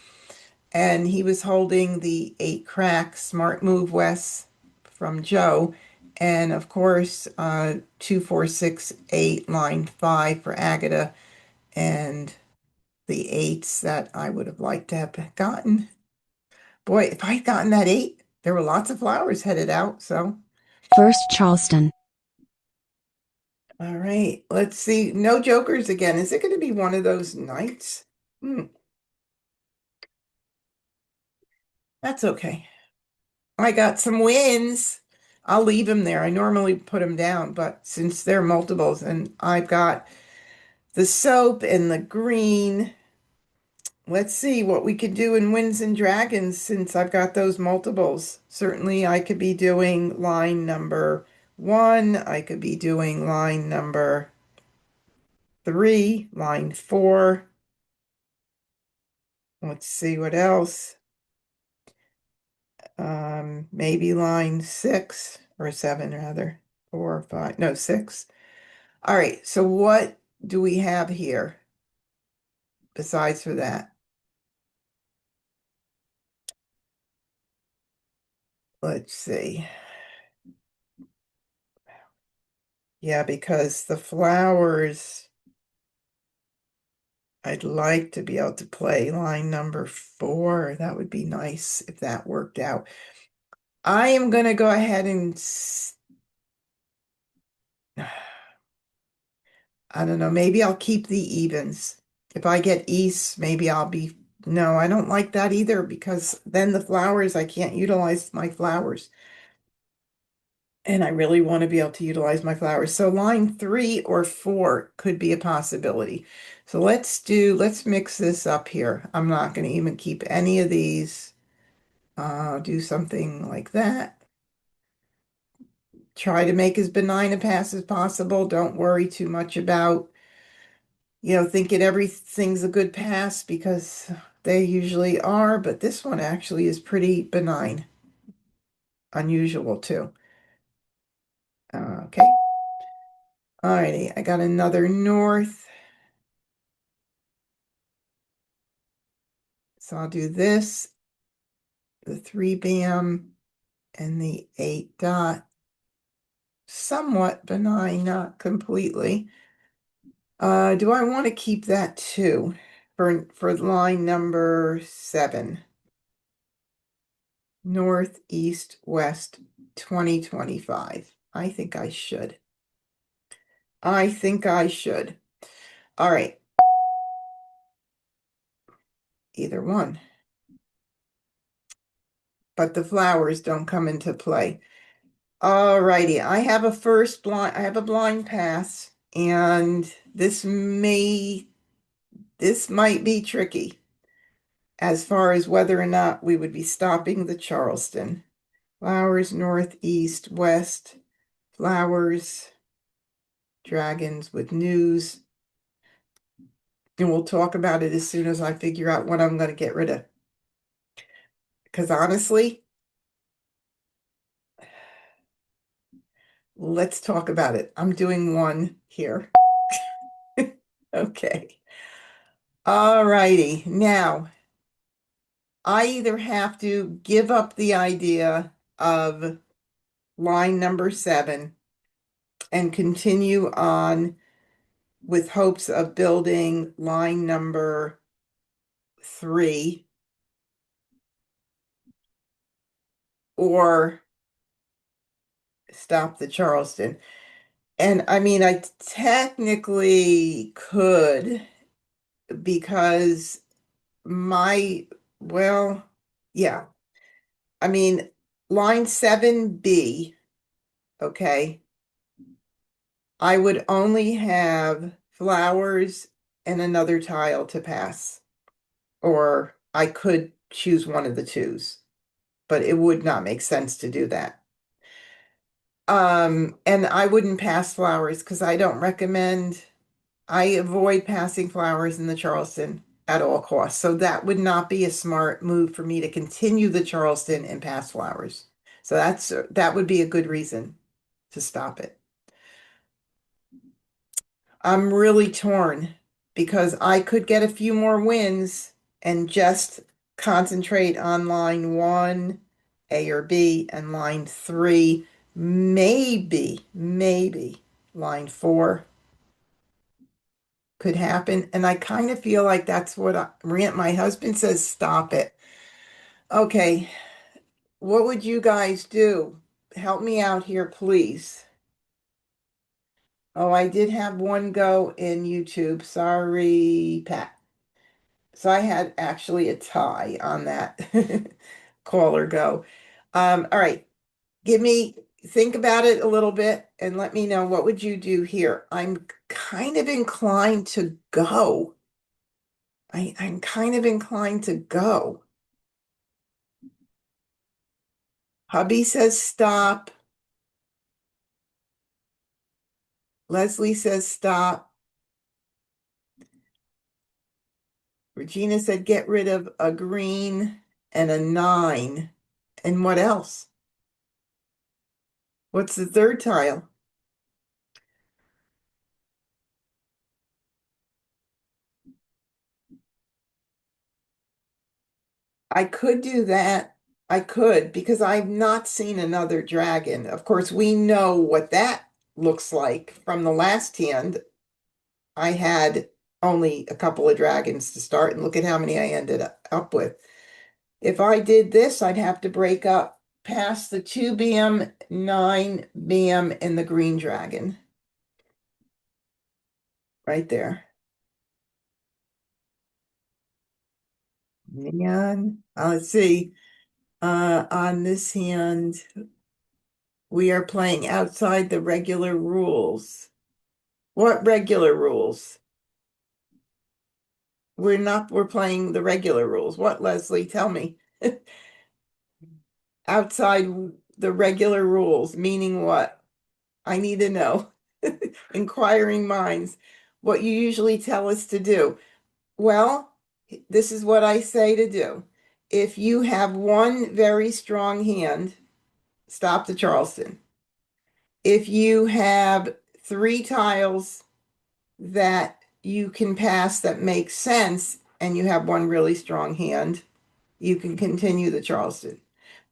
And he was holding the 8 crack. Smart move, Wes, from Joe. And of course, 2, 4, 6, 8, line 5 for Agata. And the 8s that I would have liked to have gotten. Boy, if I'd gotten that 8, there were lots of flowers headed out. So,
First Charleston.
all right, let's see. No jokers again. Is it going to be one of those nights? That's okay. I got some wins. I'll leave them there. I normally put them down, but since they're multiples and I've got the soap and the green, let's see what we could do in Winds and Dragons since I've got those multiples. Certainly, I could be doing line number 1. I could be doing line number 3, line 4. Let's see what else. Maybe line 6 or 7 rather. 4, 5, no, 6. All right, so what do we have here besides for that? Let's see. Yeah, because the flowers, I'd like to be able to play line number 4. That would be nice if that worked out. I am going to go ahead and I don't know, maybe I'll keep the evens. If I get east, maybe I'll be, no, I don't like that either because then the flowers, I can't utilize my flowers. And I really want to be able to utilize my flowers. So line 3 or 4 could be a possibility. So let's mix this up here. I'm not going to even keep any of these. Do something like that. Try to make as benign a pass as possible. Don't worry too much about, thinking everything's a good pass because they usually are, but this one actually is pretty benign. Unusual too. Okay. Alrighty, I got another north. So I'll do this, the 3 bam, and the 8 dot. Somewhat benign, not completely. Do I want to keep that too for line number 7? North, east, west, 2025. I think I should. I think I should. All right. Either one. But the flowers don't come into play. All righty. I have a blind pass, and this might be tricky as far as whether or not we would be stopping the Charleston. Flowers, north, east, west, flowers, dragons with news. And we'll talk about it as soon as I figure out what I'm going to get rid of. Because honestly, let's talk about it. I'm doing one here. Okay. All righty. Now, I either have to give up the idea of line number 7 and continue on with hopes of building line number 3, or stop the Charleston. And I mean, I technically could because well, yeah. I mean, line 7B, okay, I would only have flowers and another tile to pass, or I could choose one of the twos, but it would not make sense to do that. And I wouldn't pass flowers because I avoid passing flowers in the Charleston at all costs. So that would not be a smart move for me to continue the Charleston and pass flowers. So that would be a good reason to stop it. I'm really torn because I could get a few more wins and just concentrate on line 1, A or B, and line 3, maybe line 4 could happen. And I kind of feel like that's what my husband says, stop it. Okay, what would you guys do? Help me out here, please. Oh, I did have one go in YouTube. Sorry, Pat. So I had actually a tie on that caller go. All right. Think about it a little bit and let me know what would you do here. I'm kind of inclined to go. I'm kind of inclined to go. Hubby says stop. Leslie says stop. Regina said get rid of a green and a 9. And what else? What's the third tile? I could do that. I could because I've not seen another dragon. Of course, we know what that looks like from the last hand. I had only a couple of dragons to start, and look at how many I ended up with. If I did this, I'd have to break up past the 2 bam, 9 bam, and the green dragon. Right there. And let's see. On this hand, we are playing outside the regular rules. What regular rules? We're playing the regular rules. What, Leslie? Tell me. Outside the regular rules, meaning what? I need to know. Inquiring minds, what you usually tell us to do. Well, this is what I say to do. If you have one very strong hand, stop the Charleston. If you have 3 tiles that you can pass that makes sense and you have one really strong hand, you can continue the Charleston.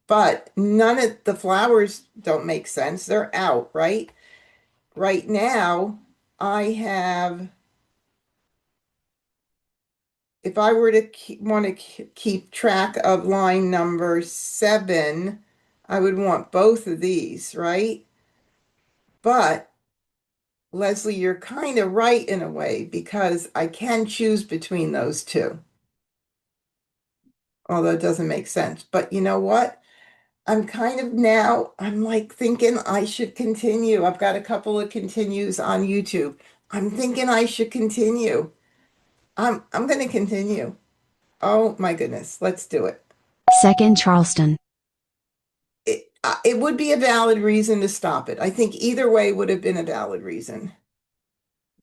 But none of the flowers don't make sense. They're out, right? Right now, I have, if I were to want to keep track of line number 7, I would want both of these, right? But Leslie, you're kind of right in a way because I can choose between those two. Although it doesn't make sense. But you know what? I'm like thinking I should continue. I've got a couple of continues on YouTube. I'm thinking I should continue. I'm going to continue. Oh my goodness, let's do it.
Second Charleston.
It would be a valid reason to stop it. I think either way would have been a valid reason.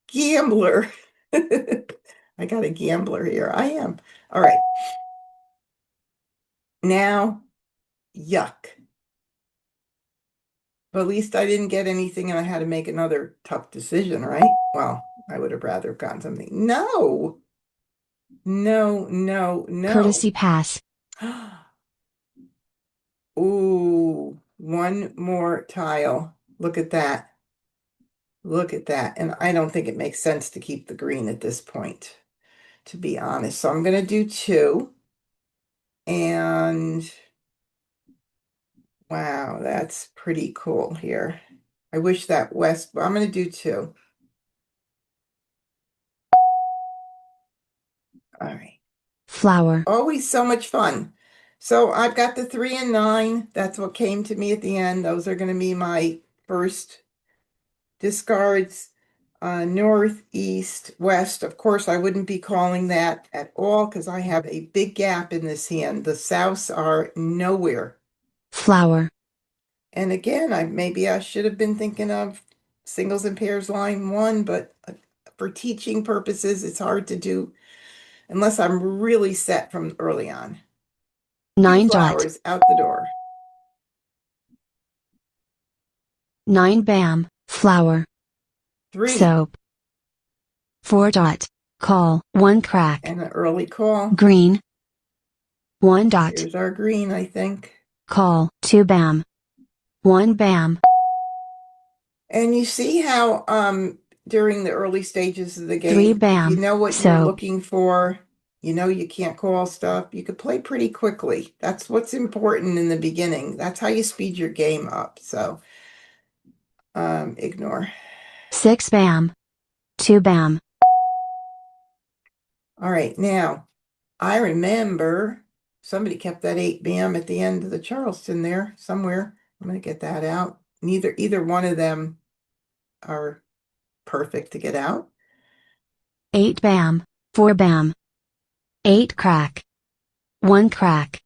Gambler. I got a gambler here. I am. All right. Now, yuck. But at least I didn't get anything and I had to make another tough decision, right? Well, I would have rather gotten something. No. No, no, no.
Courtesy pass.
Ooh, one more tile. Look at that. Look at that. And I don't think it makes sense to keep the green at this point, to be honest. So I'm going to do 2. And wow, that's pretty cool here. I wish that west, but I'm going to do 2. All right.
Flower.
Always so much fun. So I've got the 3 and 9. That's what came to me at the end. Those are going to be my first discards. North, east, west. Of course, I wouldn't be calling that at all because I have a big gap in this hand. The souths are nowhere.
Flower.
And again, maybe I should have been thinking of singles and pairs line 1, but for teaching purposes, it's hard to do unless I'm really set from early on.
9
2
dot.
flowers out the door.
9 bam. Flower.
3
Soap. 4 dot. Call. 1 crack.
and an early call.
Green. 1 dot.
Here's our green, I think.
Call. 2 bam. 1 bam.
And you see how during the early stages of the
3
game, if
bam.
you know what you're
So.
looking for, you know you can't call stuff, you could play pretty quickly. That's what's important in the beginning. That's how you speed your game up. So ignore.
6 bam. 2 bam.
All right, now I remember somebody kept that 8 bam at the end of the Charleston there somewhere. I'm gonna get that out. Either one of them are perfect to get out.
8 bam. 4 bam. 8 crack. 1 crack.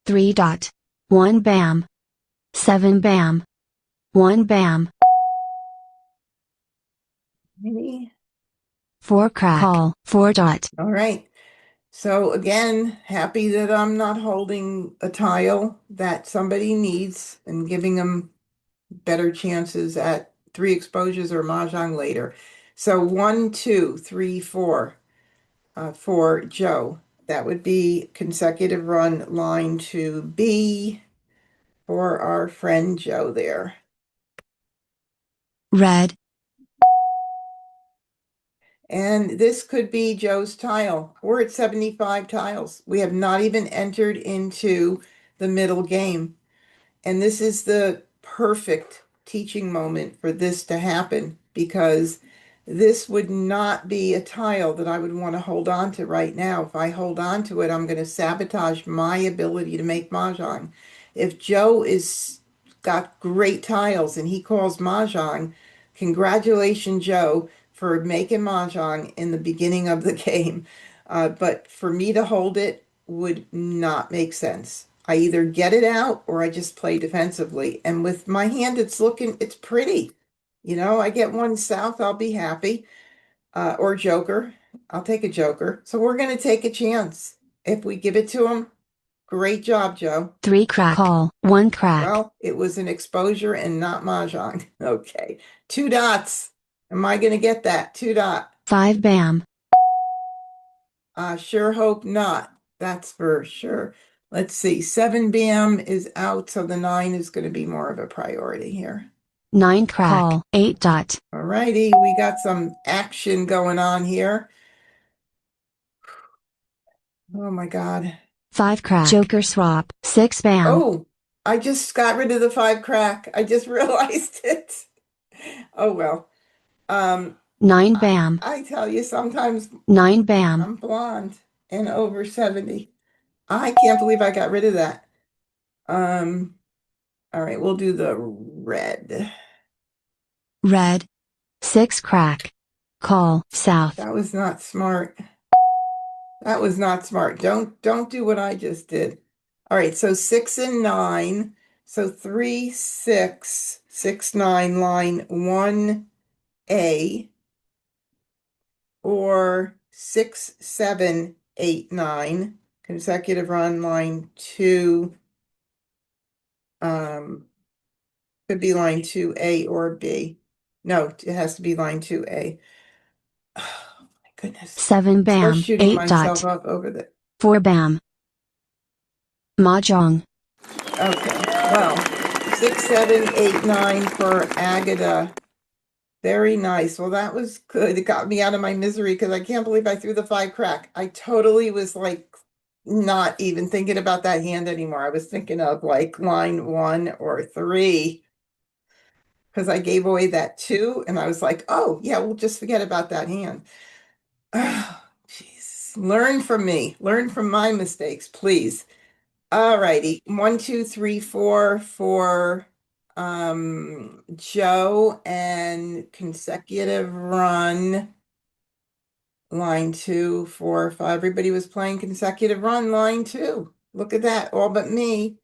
3 dot. 1 bam. 7 bam. 1 bam.
Maybe.
4 crack. Call. 4 dot.
All right. So again, happy that I'm not holding a tile that somebody needs and giving them better chances at 3 exposures or Mahjong later. So 1, 2, 3, 4 for Joe. That would be consecutive run line to B. for our friend Joe there.
red,
And this could be Joe's tile. We're at 75 tiles. We have not even entered into the middle game. And this is the perfect teaching moment for this to happen, because this would not be a tile that I would want to hold on to right now. If I hold on to it, I'm going to sabotage my ability to make Mahjong. If Joe is got great tiles and he calls Mahjong, congratulations, Joe, for making Mahjong in the beginning of the game. But for me to hold it would not make sense. I either get it out or I just play defensively. And with my hand, it's pretty. You know, I get one south, I'll be happy. Or joker. I'll take a joker. So we're going to take a chance. If we give it to him, great job, Joe.
3 crack, call, 1 crack,
Well, it was an exposure and not Mahjong. Okay. 2 dots. Am I going to get that? 2 dot.
5 bam,
Sure hope not. That's for sure. Let's see. 7 BM is out, so the 9 is going to be more of a priority here.
9 crack, call, 8 dot,
All righty, we got some action going on here. Oh my God.
5 crack, joker swap, 6 bam,
Oh, I just got rid of the 5 crack. I just realized it. Oh well.
9 bam,
I tell you, sometimes
9 bam,
I'm blonde and over 70. I can't believe I got rid of that. All right, we'll do the red.
red, 6 crack, call, south,
That was not smart. That was not smart. Don't do what I just did. All right, so 6 and 9. So 3, 6, 6, 9, line 1A, or 6, 7, 8, 9, consecutive run line 2. Could be line 2A or B. No, it has to be line 2A. Oh my goodness.
7
Still
bam,
shooting
8
myself
dot,
up over the
4 bam, Mah Jongg,
Okay, well, 6, 7, 8, 9 for Agata. Very nice. Well, that was good. It got me out of my misery because I can't believe I threw the 5 crack. I totally was like not even thinking about that hand anymore. I was thinking of like line 1 or 3 because I gave away that 2 and I was like, oh, yeah, we'll just forget about that hand. Oh, jeez. Learn from me. Learn from my mistakes, please. All righty. 1, 2, 3, 4 for Joe, and consecutive run line 2, 4, 5. Everybody was playing consecutive run line 2. Look at that, all but me.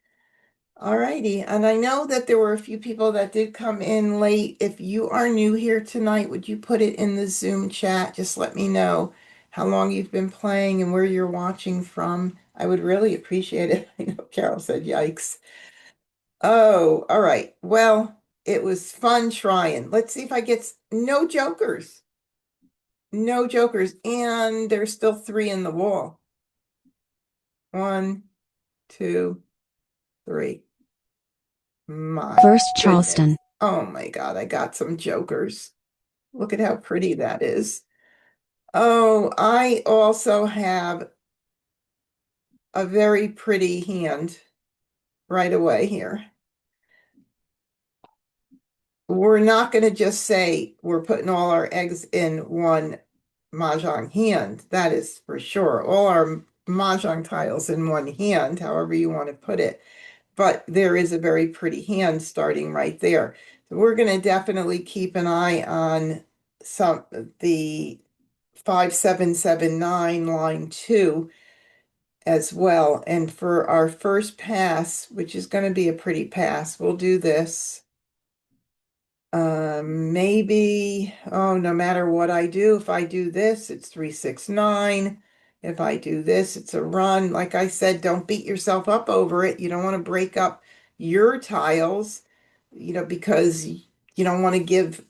All righty. And I know that there were a few people that did come in late. If you are new here tonight, would you put it in the Zoom chat? Just let me know how long you've been playing and where you're watching from. I would really appreciate it. I know Carol said yikes. Oh, all right. Well, it was fun trying. Let's see if I get no jokers. No jokers. And there's still 3 in the wall. 1, 2, 3. My
first
goodness.
Charleston,
Oh my God, I got some jokers. Look at how pretty that is. Oh, I also have a very pretty hand right away here. We're not going to just say we're putting all our eggs in one Mahjong hand. That is for sure. All our Mahjong tiles in one hand, however you want to put it. But there is a very pretty hand starting right there. So we're going to definitely keep an eye on the 5779 line 2 as well. And for our first pass, which is going to be a pretty pass, we'll do this. Maybe, oh, no matter what I do, if I do this, it's 3, 6, 9. If I do this, it's a run. Like I said, don't beat yourself up over it. You don't want to break up your tiles, because you don't want to give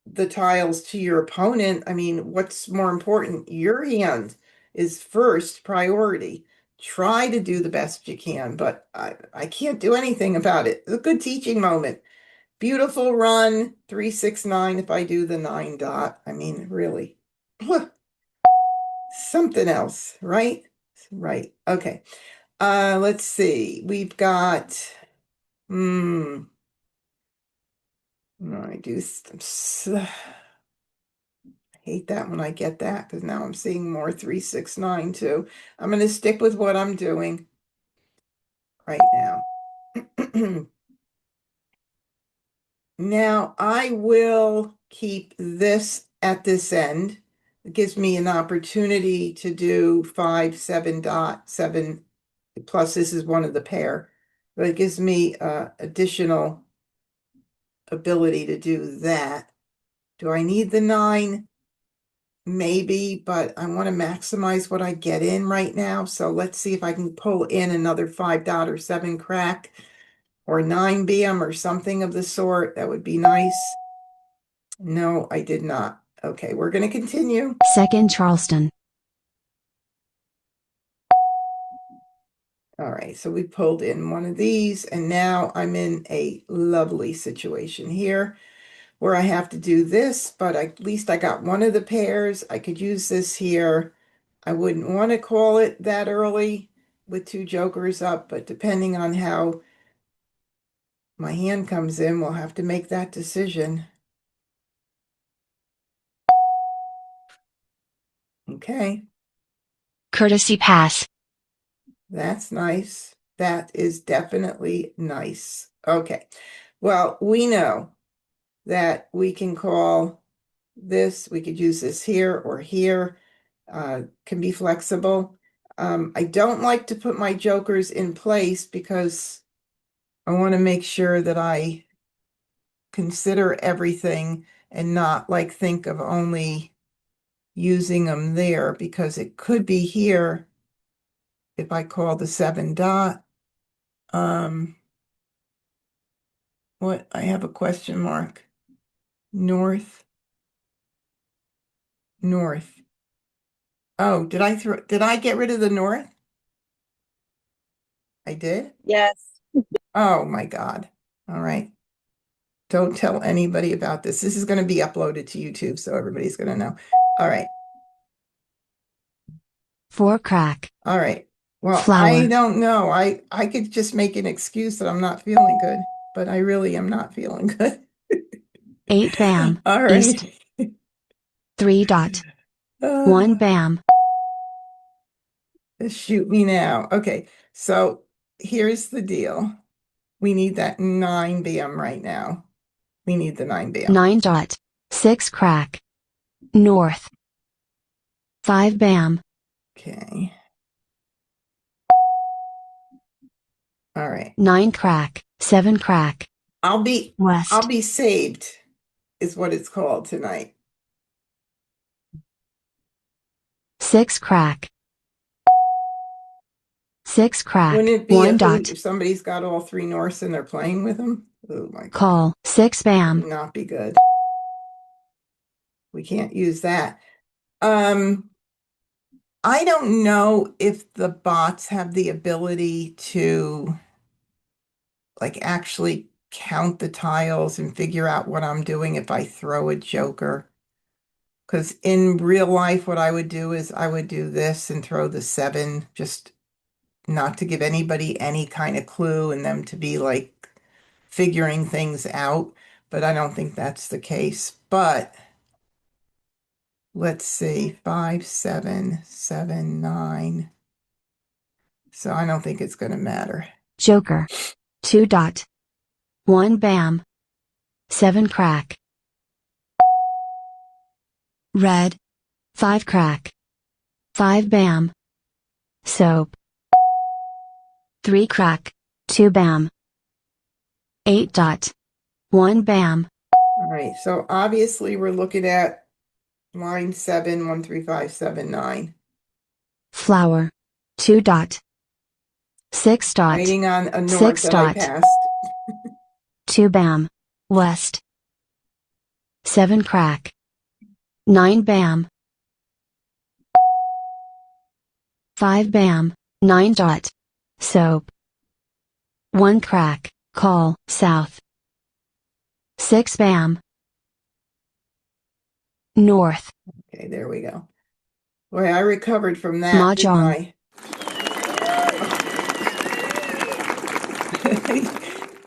the tiles to your opponent. I mean, what's more important? Your hand is first priority. try to do the best you can, but I can't do anything about it. It's a good teaching moment. Beautiful run, 369 if I do the 9 dot. I mean, really. Something else, right? Right. Okay. Let's see. We've got I do hate that when I get that because now I'm seeing more 369 too. I'm going to stick with what I'm doing right now. Now I will keep this at this end. It gives me an opportunity to do 5, 7 dot 7 plus this is one of the pair, but it gives me additional ability to do that. Do I need the 9? Maybe, but I want to maximize what I get in right now. So let's see if I can pull in another 5 dot or 7 crack or 9 BM or something of the sort. That would be nice. No, I did not. Okay, we're going to continue.
2nd Charleston.
All right, so we pulled in one of these, and now I'm in a lovely situation here where I have to do this, but at least I got one of the pairs. I could use this here. I wouldn't want to call it that early with 2 jokers up, but depending on how my hand comes in, we'll have to make that decision. Okay.
Courtesy pass.
That's nice. That is definitely nice. Okay. Well, we know that we can call this, we could use this here or here, can be flexible. I don't like to put my jokers in place because I want to make sure that I consider everything and not like think of only using them there because it could be here if I call the 7 dot. What? I have a question mark. North. North. Oh, did I get rid of the north? I did?
Yes.
Oh my God. All right. Don't tell anybody about this. This is going to be uploaded to YouTube, so everybody's going to know. All right.
4 crack.
All right. Well,
Flower.
I don't know. I could just make an excuse that I'm not feeling good, but I really am not feeling good.
8 BAM.
All right.
East. 3 dot. 1 BAM.
Shoot me now. Okay. So here's the deal. We need that 9 BM right now. We need the 9 BM.
9 dot. 6 crack. North. 5 BAM.
Okay. All right.
9 crack. 7 crack.
I'll be
West.
saved is what it's called tonight.
6 crack. 6 crack.
Wouldn't it be
1 dot.
if somebody's got all 3 Norths and they're playing with them? Oh my God.
Call. 6
Would
BAM.
not be good. We can't use that. I don't know if the bots have the ability to like actually count the tiles and figure out what I'm doing if I throw a joker. Because in real life, what I would do is I would do this and throw the 7, just not to give anybody any kind of clue and them to be like figuring things out. But I don't think that's the case. But let's see, 5, 7, 7, 9. So I don't think it's going to matter.
Joker. 2 dot. 1 BAM. 7 crack. Red. 5 crack. 5 BAM. Soap. 3 crack. 2 BAM. 8 dot. 1 BAM.
All right, so obviously we're looking at line 7, 1, 3, 5, 7, 9.
Flower. 2 dot. 6 dot.
Waiting on a north
6
that I
dot.
passed.
2 BAM. West. 7 crack. 9 BAM. 5 BAM. 9 dot. Soap. 1 crack, call, south. 6 bam. North.
Okay, there we go. Boy, I recovered from that,
Mah
didn't
Jongg.
I?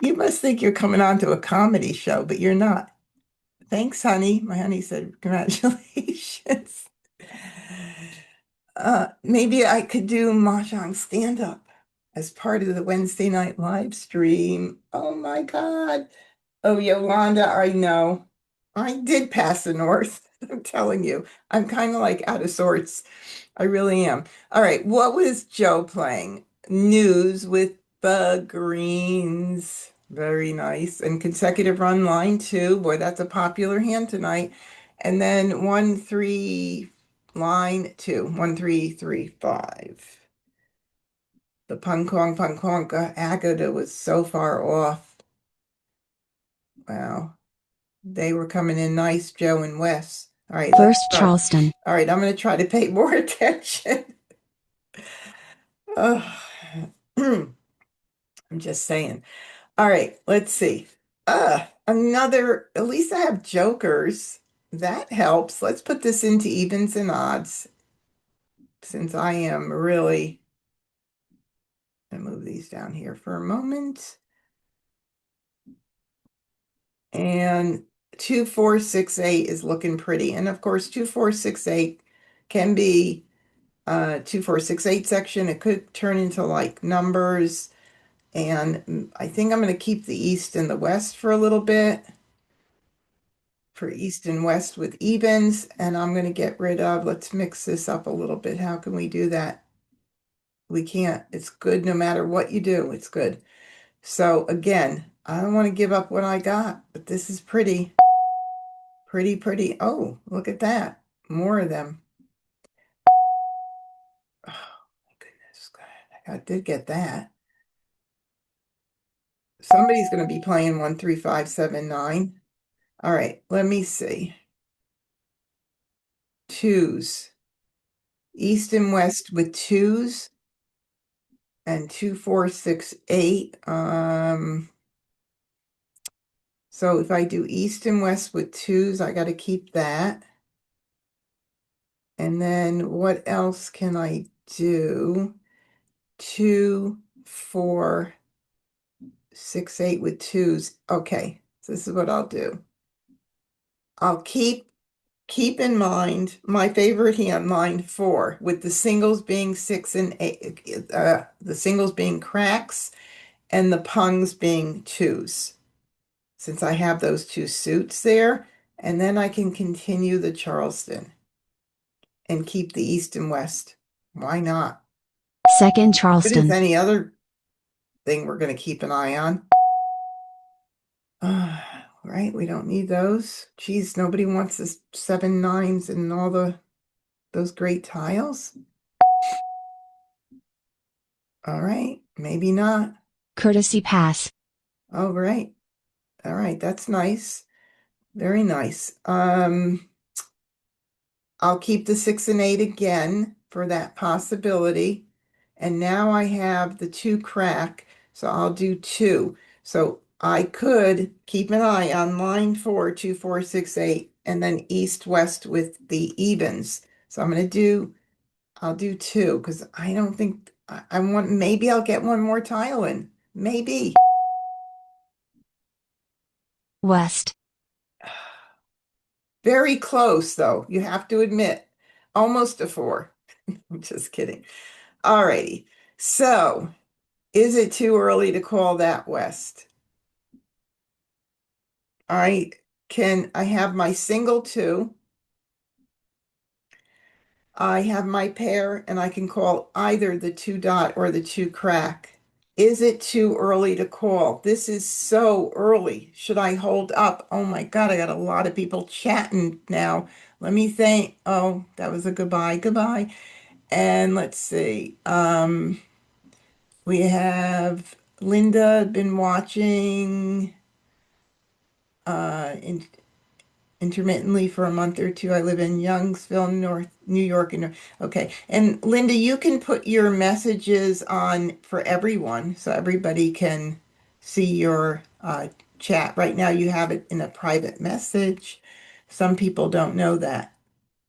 You must think you're coming on to a comedy show, but you're not. Thanks, honey. My honey said, congratulations. Maybe I could do Mah Jongg stand-up as part of the Wednesday night live stream. Oh my God. Oh, Yolanda, I know. I did pass the North. I'm telling you. I'm kind of like out of sorts. I really am. All right. What was Joe playing? News with the Greens. Very nice. And consecutive run line two. Boy, that's a popular hand tonight. And then 1-3 line two. 1-3-3-5. The Punkong Agata was so far off. Wow. They were coming in nice, Joe and Wes. All right, let's
First
start.
Charleston.
All right, I'm going to try to pay more attention. Oh, I'm just saying. All right, let's see. At least I have jokers. That helps. Let's put this into evens and odds since I am really, I move these down here for a moment. And 2, 4, 6, 8 is looking pretty. And of course, 2, 4, 6, 8 can be 2, 4, 6, 8 section. It could turn into like numbers. And I think I'm going to keep the East and the West for a little bit. For East and West with evens. And I'm going to get rid of, let's mix this up a little bit. How can we do that? We can't. It's good no matter what you do. It's good. So again, I don't want to give up what I got, but this is pretty. Pretty, pretty. Oh, look at that. More of them. Oh, my goodness. I did get that. Somebody's going to be playing 1, 3, 5, 7, 9. All right, let me see. Twos. East and West with twos. And 2, 4, 6, 8. So if I do East and West with twos, I got to keep that. And then what else can I do? 2, 4, 6, 8 with twos. Okay, so this is what I'll do. I'll keep in mind my favorite hand, line 4, with the singles being 6 and 8, the singles being cracks and the pungs being twos, since I have those two suits there. And then I can continue the Charleston and keep the East and West. Why not?
Second
But is
Charleston.
any other thing we're going to keep an eye on? Right, we don't need those. Geez, nobody wants this 7 9s and all those great tiles. All right, maybe not.
Courtesy pass.
All right. All right, that's nice. Very nice. I'll keep the 6 and 8 again for that possibility. And now I have the 2 crack, so I'll do 2. So I could keep an eye on line 4, 2, 4, 6, 8, and then east west with the evens. So I'll do 2 because I don't think I want, maybe I'll get one more tile in. Maybe.
West.
Very close, though, you have to admit. Almost a 4. I'm just kidding. All righty. So, is it too early to call that west? I have my single 2. I have my pair, and I can call either the 2 dot or the 2 crack. Is it too early to call? This is so early. Should I hold up? Oh my God, I got a lot of people chatting now. Let me think. Oh, that was a goodbye. Goodbye. And let's see. We have Linda been watching intermittently for a month or two. I live in Youngsville, North New York. Okay. And Linda, you can put your messages on for everyone so everybody can see your chat. Right now, you have it in a private message. Some people don't know that.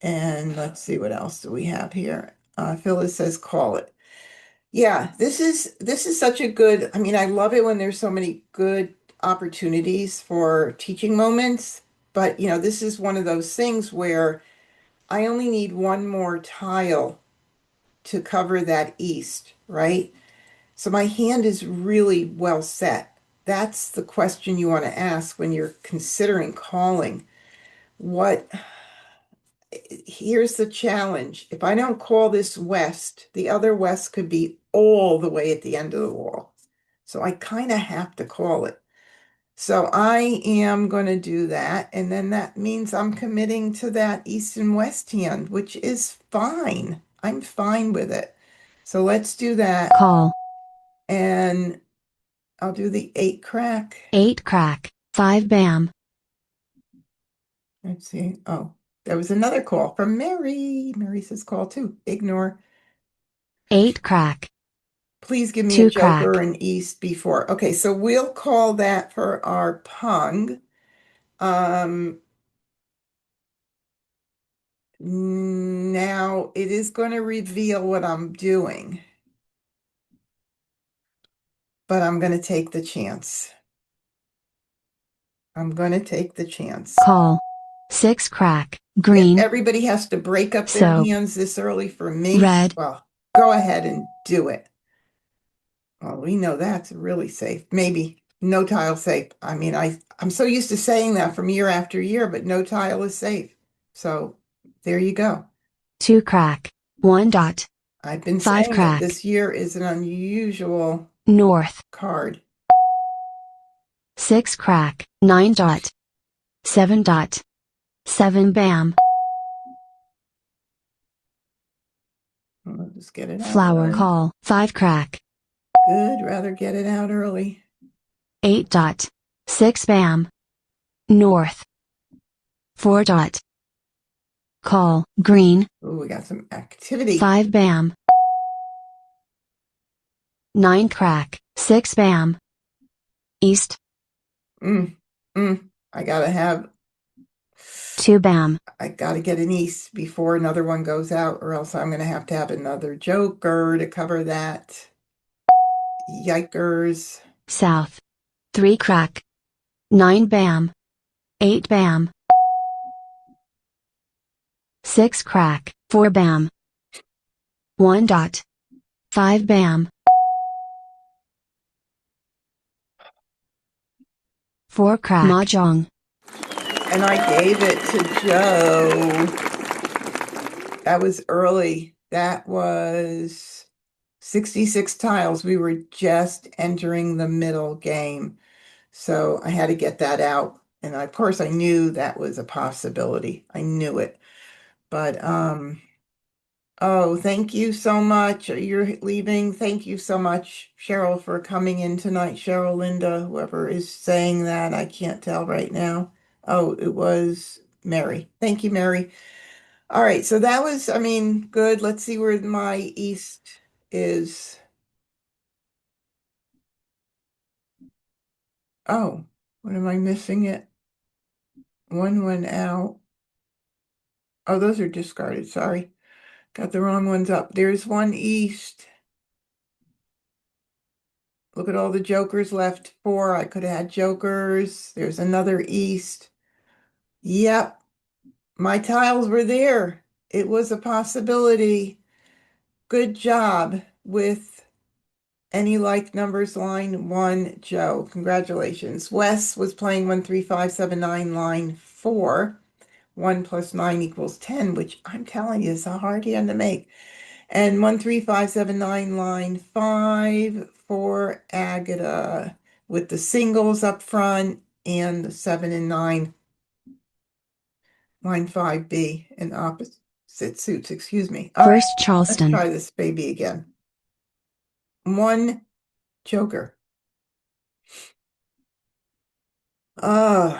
And let's see what else do we have here. Phyllis says, call it. Yeah, this is such a good, I mean, I love it when there's so many good opportunities for teaching moments, but this is one of those things where I only need one more tile to cover that east, right? So my hand is really well set. That's the question you want to ask when you're considering calling. What Here's the challenge. If I don't call this west, the other west could be all the way at the end of the wall. So I kind of have to call it. So I am going to do that. And then that means I'm committing to that east and west hand, which is fine. I'm fine with it. So let's do that.
Call.
And I'll do the 8 crack.
8 crack. 5 bam.
Let's see. Oh, there was another call from Mary. Mary says call too. Ignore.
8 crack.
Please give me a
2
joker
crack.
and east before. Okay, so we'll call that for our pung. Now it is going to reveal what I'm doing, but I'm going to take the chance. I'm going to take the chance.
Call. 6 crack.
If
Green.
everybody has to break up their
So.
hands this early for me,
Red.
well, go ahead and do it. Well, we know that's really safe. Maybe no tile safe. I mean, I'm so used to saying that from year after year, but no tile is safe. So there you go.
2 crack. 1 dot.
I've been
5
saying that
crack.
this year is an unusual
North.
card.
6 crack. 9 dot. 7 dot. 7 bam.
I'll just get it out
Flower.
early.
Call. 5 crack.
Good, rather get it out early.
8 dot. 6 bam. North. 4 dot. Call. Green.
Oh, we got some activity.
5 bam. 9 crack. 6 bam. East.
I gotta have
2 bam.
I gotta get an east before another one goes out, or else I'm gonna have to have another joker to cover that. Yikers.
South. 3 crack. 9 bam. 8 bam. 6 crack. 4 bam. 1 dot. 5 bam. 4 crack. Mah Jongg.
And I gave it to Joe. That was early. That was 66 tiles. We were just entering the middle game. So I had to get that out. And of course I knew that was a possibility. I knew it. But oh, thank you so much. You're leaving. Thank you so much, Cheryl, for coming in tonight. Cheryl, Linda, whoever is saying that, I can't tell right now. Oh, it was Mary. Thank you, Mary. All right, so that was, I mean, good. Let's see where my east is. Oh, what am I missing it? One went out. Oh, those are discarded. Sorry. Got the wrong ones up. There's one east. Look at all the jokers left. 4. I could have had jokers. There's another east. Yep. My tiles were there. It was a possibility. Good job with any like numbers line 1, Joe. Congratulations. Wes was playing 13579 line 4. 1 plus 9 equals 10, which I'm telling you is a hard hand to make. And 13579 line 5 for Agata with the singles up front and the 7 and 9 line 5B and opposite suits, excuse me. All right,
First
let's
Charleston.
try this baby again. 1 joker. Well,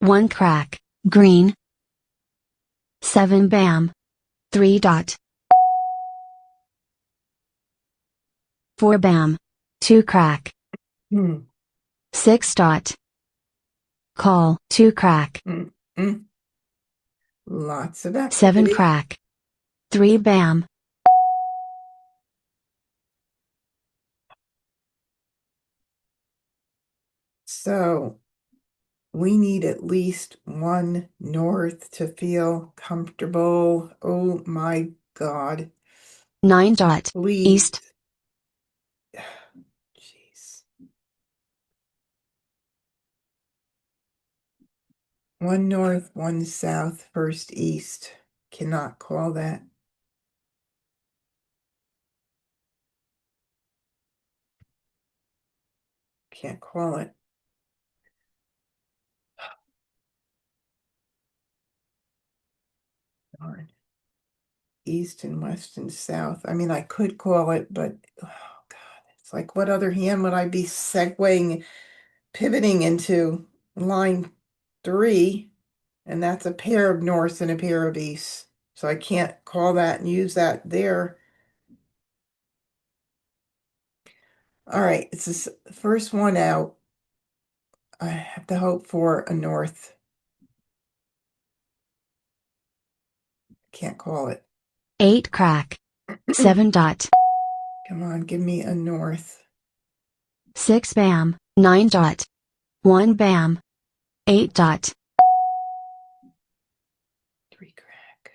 1 crack, green. 7 bam. 3 dot. 4 bam. 2 crack.
Hmm.
6 dot. Call, 2 crack.
Mm, mm. Lots of
7
activity.
crack. 3 bam.
So we need at least one north to feel comfortable. Oh my God.
9 dot.
Please.
East.
Jeez. One north, one south, first east. Cannot call that. Can't call it. Darn. East and west and south. I mean, I could call it, but oh God, it's like what other hand would I be segueing, pivoting into line 3? And that's a pair of norths and a pair of easts. So I can't call that and use that there. All right, it's this first one out. I have to hope for a north. Can't call it.
8 crack. 7 dot.
Come on, give me a north.
6 bam. 9 dot. 1 bam. 8 dot.
3 crack.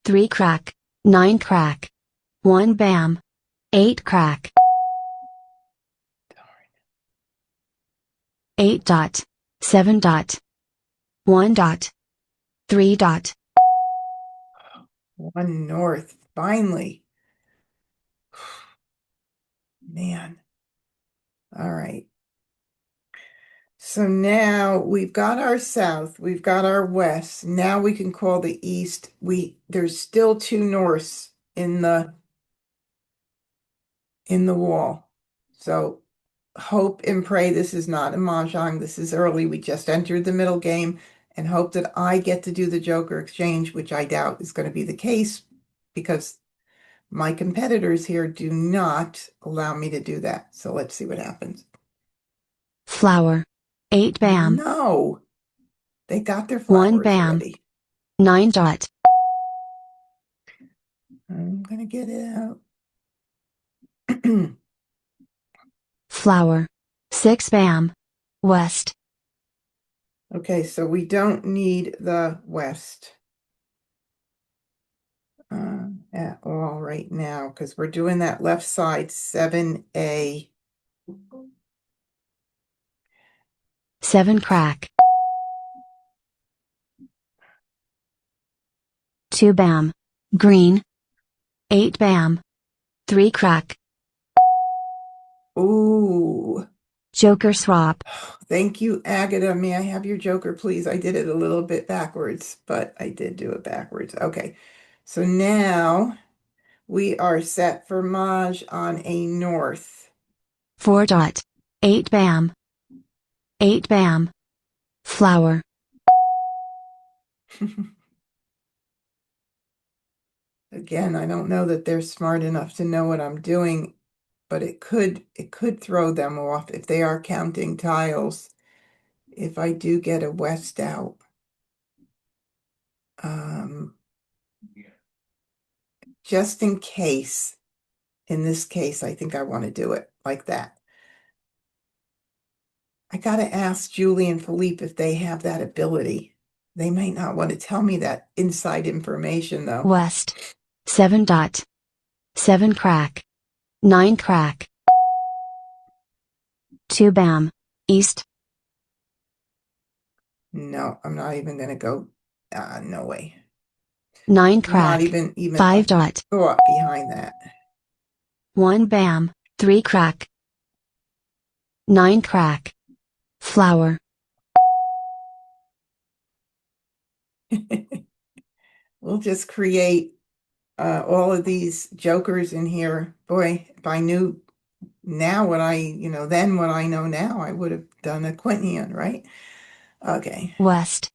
3 crack. 9 crack. 1 bam. 8 crack.
Darn.
8 dot. 7 dot. 1 dot. 3 dot.
One north, finally. Man. All right. So now we've got our south, we've got our west. Now we can call the east. There's still 2 norths in the wall. So hope and pray this is not a mahjong. This is early. We just entered the middle game and hope that I get to do the Joker exchange, which I doubt is going to be the case because my competitors here do not allow me to do that. So let's see what happens.
Flower. 8 bam.
No, they got their
1
flowers
bam.
already.
9 dot.
I'm gonna get it out.
Flower. 6 bam. West.
Okay, so we don't need the west at all right now because we're doing that left side 7A.
7 crack. 2 bam. Green. 8 bam. 3 crack.
Ooh,
Joker swap.
thank you, Agatha. May I have your Joker, please? I did it a little bit backwards, but I did do it backwards. Okay, so now we are set for Maj on a north.
4 dot. 8 bam. 8 bam. Flower.
Again, I don't know that they're smart enough to know what I'm doing, but it could throw them off if they are counting tiles. If I do get a west out. Just in case, in this case, I think I want to do it like that. I got to ask Julie and Philippe if they have that ability. They might not want to tell me that inside information, though.
West. 7 dot. 7 crack. 9 crack. 2 bam. East.
No, I'm not even going to go. No way.
9
Not
crack.
even
5 dot.
thought behind that.
1 bam. 3 crack. 9 crack. Flower.
We'll just create all of these jokers in here. Boy, if I knew now then what I know now, I would have done a quintian, right? Okay.
West.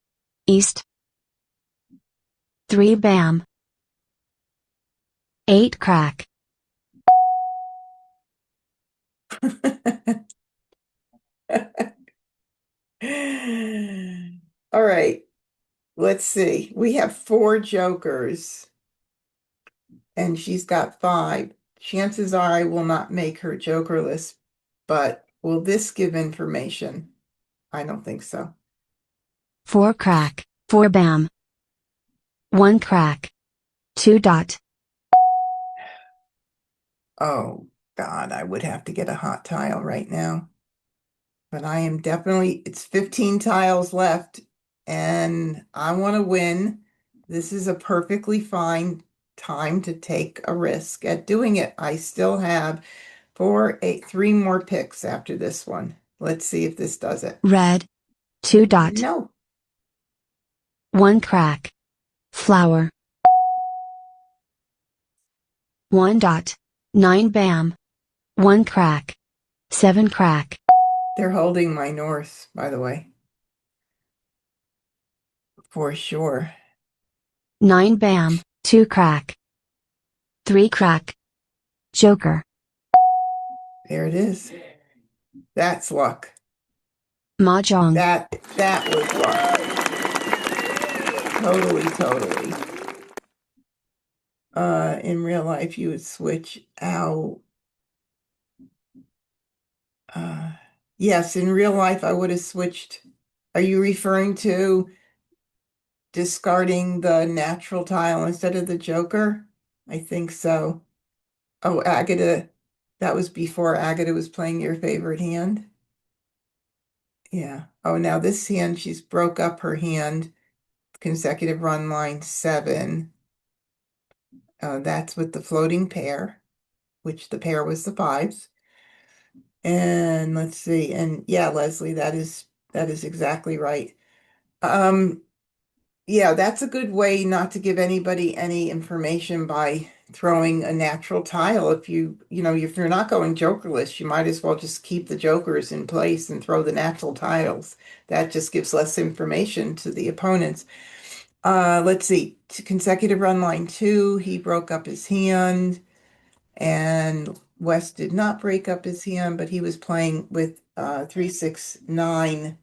East. 3 bam. 8 crack.
All right. Let's see. We have 4 jokers and she's got 5. Chances are I will not make her joker list, but will this give information? I don't think so.
4 crack. 4 bam. 1 crack. 2 dot.
Oh, God, I would have to get a hot tile right now. But I am definitely, it's 15 tiles left and I want to win. This is a perfectly fine time to take a risk at doing it. I still have 3 more picks after this one. Let's see if this does it.
Red. 2 dot.
No.
1 crack. Flower. 1 dot. 9 bam. 1 crack. 7 crack.
They're holding my north, by the way. For sure.
9 bam. 2 crack. 3 crack. Joker.
There it is. That's luck.
Mah Jongg.
That was luck. Totally. In real life, you would switch out. Yes, in real life, I would have switched. Are you referring to discarding the natural tile instead of the joker? I think so. Oh, Agata, that was before Agata was playing your favorite hand. Yeah. Oh, now this hand, she's broke up her hand. Consecutive run line 7. That's with the floating pair, which the pair was the 5s. And let's see. And yeah, Leslie, that is exactly right. Yeah, that's a good way not to give anybody any information by throwing a natural tile. If if you're not going jokerless, you might as well just keep the jokers in place and throw the natural tiles. That just gives less information to the opponents. Let's see. Consecutive run line 2, he broke up his hand, and West did not break up his hand, but he was playing with 3, 6, 9.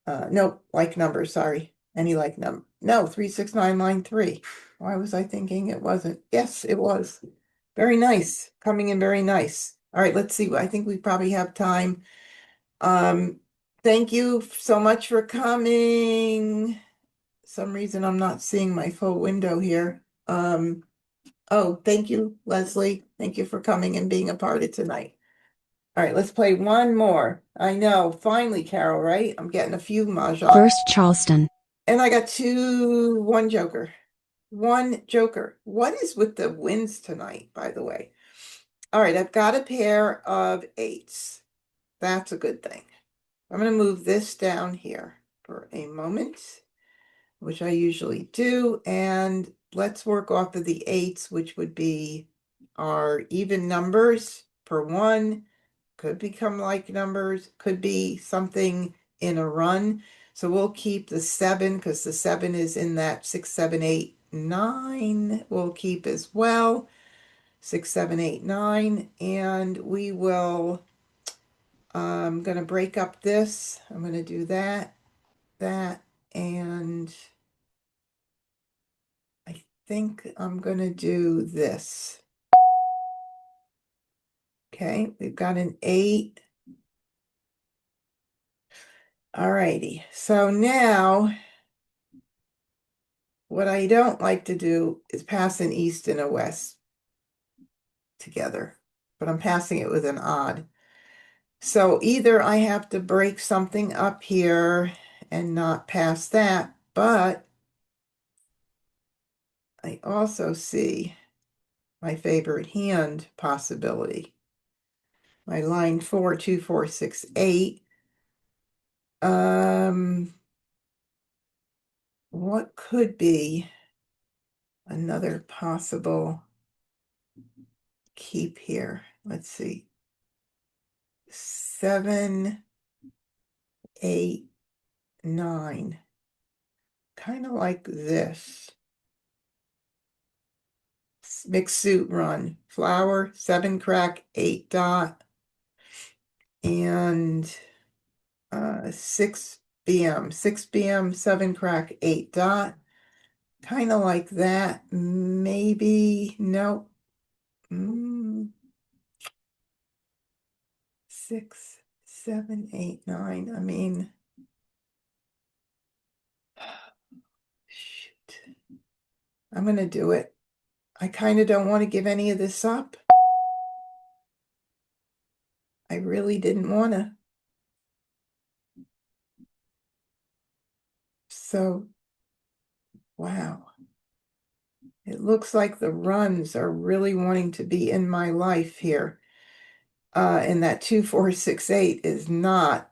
Nope, like number, sorry. Any like number. No, 369 line 3. Why was I thinking it wasn't? Yes, it was. Very nice. Coming in very nice. All right, let's see. I think we probably have time. Thank you so much for coming. Some reason I'm not seeing my full window here. Oh, thank you, Leslie. Thank you for coming and being a part of tonight. All right, let's play one more. I know, finally, Carol, right? I'm getting a few Mahjong.
First Charleston.
And I got 1 joker. 1 joker. What is with the wins tonight, by the way? All right, I've got a pair of 8s. That's a good thing. I'm going to move this down here for a moment, which I usually do. And let's work off of the 8s, which would be our even numbers per 1. Could become like numbers, could be something in a run. So we'll keep the 7 because the 7 is in that 6, 7, 8, 9. We'll keep as well. 6, 7, 8, 9. And we will, I'm going to break up this. I'm going to do that, and I think I'm going to do this. Okay, we've got an 8. All righty, so now what I don't like to do is pass an east and a west together, but I'm passing it with an odd. So either I have to break something up here and not pass that, but I also see my favorite hand possibility. My line 4, 2, 4, 6, 8. What could be another possible keep here? Let's see. 7, 8, 9. Kind of like this. Mixed suit run. Flower, 7 crack, 8 dot, and 6 BM. 6 BM, 7 crack, 8 dot. Kind of like that. Maybe, nope. 6, 7, 8, 9. I mean, shoot. I'm going to do it. I kind of don't want to give any of this up. I really didn't want to. So, wow. It looks like the runs are really wanting to be in my life here. And that 2, 4, 6, 8 is not.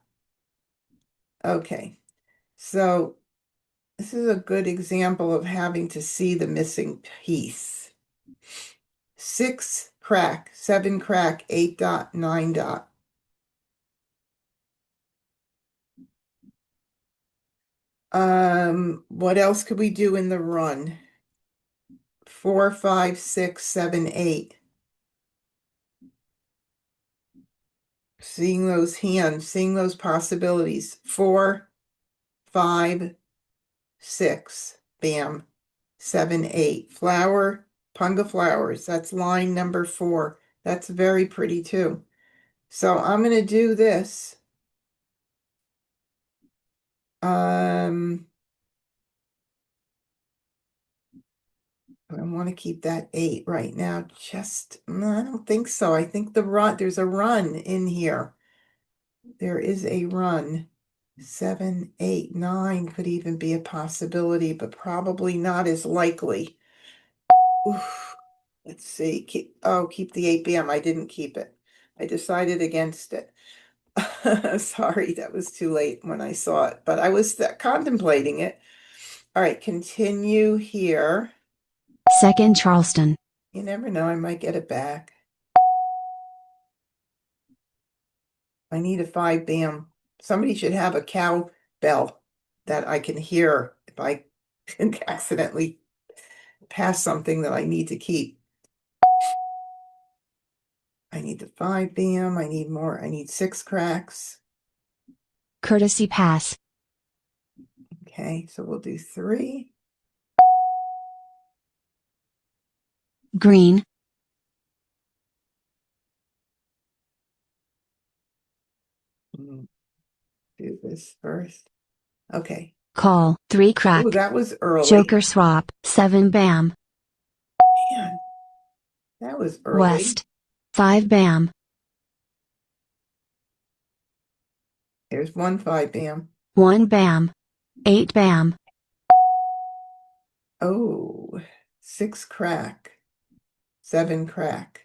Okay. So this is a good example of having to see the missing piece. 6 crack, 7 crack, 8 dot, 9 dot. What else could we do in the run? 4, 5, 6, 7, 8. Seeing those hands, seeing those possibilities. 4, 5, 6. Bam. 7, 8. Flower, Punga flowers. That's line number 4. That's very pretty too. So I'm going to do this. I want to keep that 8 right now. Just, I don't think so. I think there's a run in here. There is a run. 7, 8, 9 could even be a possibility, but probably not as likely. Oof. Let's see. Keep the 8 BM. I didn't keep it. I decided against it. Sorry, that was too late when I saw it, but I was contemplating it. All right, continue here.
2nd Charleston.
You never know, I might get it back. I need a 5 BM. Somebody should have a cow bell that I can hear if I accidentally pass something that I need to keep. I need the 5 BM. I need more. I need 6 cracks.
Courtesy pass.
Okay, so we'll do 3.
Green.
Do this first. Okay.
Call. 3 crack.
Oh, that was early.
Joker swap. 7 bam.
Man, that was early.
West. 5 bam.
There's 1 5 BM.
1 bam. 8 bam.
Oh, 6 crack. 7 crack.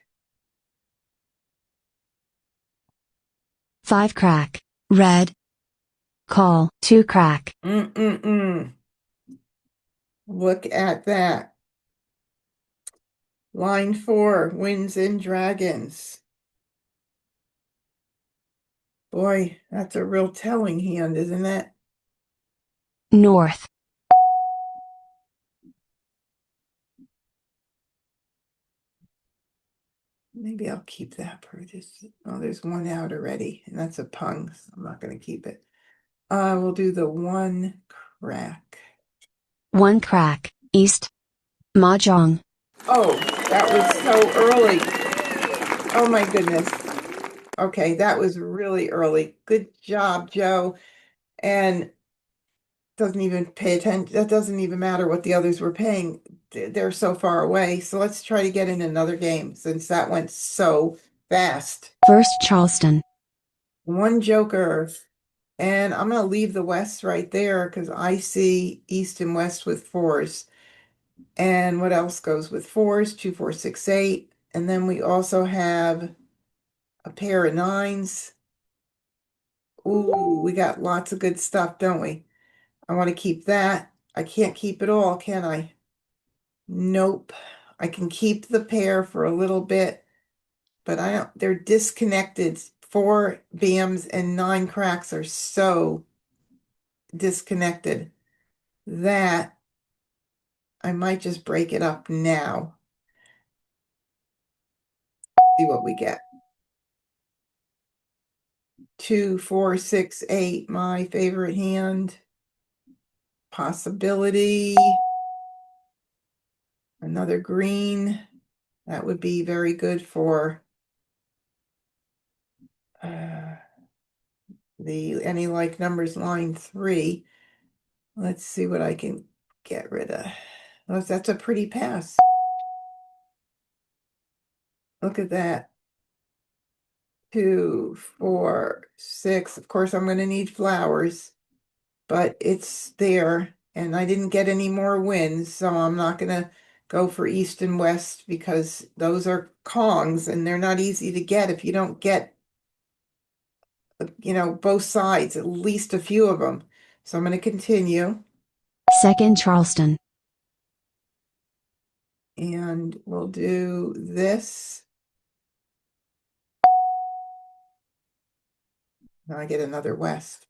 5 crack. Red. Call. 2 crack.
Look at that. Line 4, Winds and Dragons. Boy, that's a real telling hand, isn't it?
North.
Maybe I'll keep that for this. Oh, there's 1 out already, and that's a pung, so I'm not going to keep it. We'll do the 1 crack.
1 crack. East. Mah Jongg.
Oh, that was so early. Oh my goodness. Okay, that was really early. Good job, Joe. And doesn't even pay attention. That doesn't even matter what the others were paying. They're so far away. So let's try to get in another game since that went so fast.
1st Charleston.
1 joker. And I'm going to leave the West right there because I see East and West with 4s. And what else goes with 4s? 2, 4, 6, 8. And then we also have a pair of 9s. Ooh, we got lots of good stuff, don't we? I want to keep that. I can't keep it all, can I? Nope. I can keep the pair for a little bit, but they're disconnected 4 BAMs and 9 cracks are so disconnected that I might just break it up now. See what we get. 2, 4, 6, 8, my favorite hand. Possibility. Another green. That would be very good for the any like numbers line 3. Let's see what I can get rid of. Oh, that's a pretty pass. Look at that. 2, 4, 6. Of course, I'm going to need flowers, but it's there, and I didn't get any more wins, so I'm not going to go for east and west because those are Kongs, and they're not easy to get if you don't get, both sides, at least a few of them. So I'm going to continue.
Second Charleston.
And we'll do this. Now I get another west.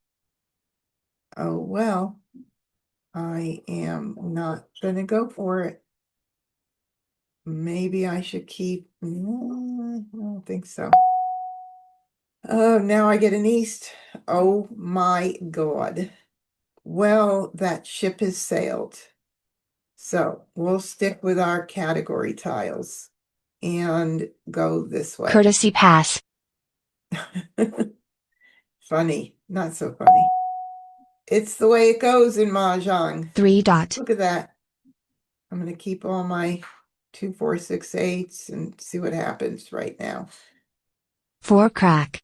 Oh, well, I am not going to go for it. Maybe I should keep, I don't think so. Oh, now I get an east. Oh my God. Well, that ship has sailed. So we'll stick with our category tiles and go this way.
Courtesy pass.
Funny, not so funny. It's the way it goes in Mah Jongg.
3 dot.
Look at that. I'm going to keep all my 2, 4, 6, 8s and see what happens right now.
4 crack.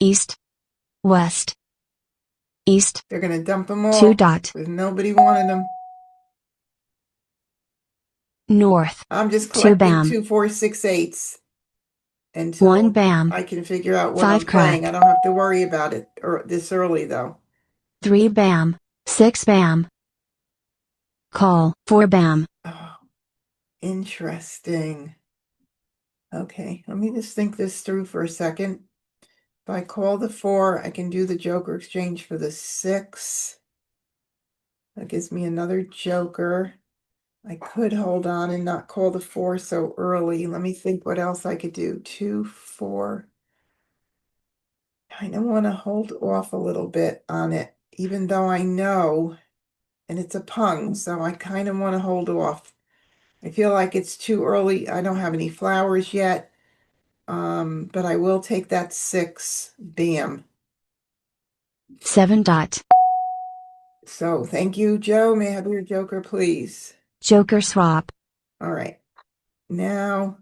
East. West. East.
They're going to dump them all
2 dot.
with nobody wanting them.
North.
I'm just
2
collecting
bam.
2, 4, 6, 8s until
1 bam.
I can figure out what
5
I'm playing.
crack.
I don't have to worry about it this early, though.
3 bam. 6 bam. Call. 4 bam.
Oh, interesting. Okay, let me just think this through for a second. If I call the 4, I can do the joker exchange for the 6. That gives me another joker. I could hold on and not call the 4 so early. Let me think what else I could do. 2, 4. I don't want to hold off a little bit on it, even though I know, and it's a pung, so I kind of want to hold off. I feel like it's too early. I don't have any flowers yet, but I will take that 6 bam.
7 dot.
So thank you, Joe. May I have your joker, please?
Joker swap.
All right. Now,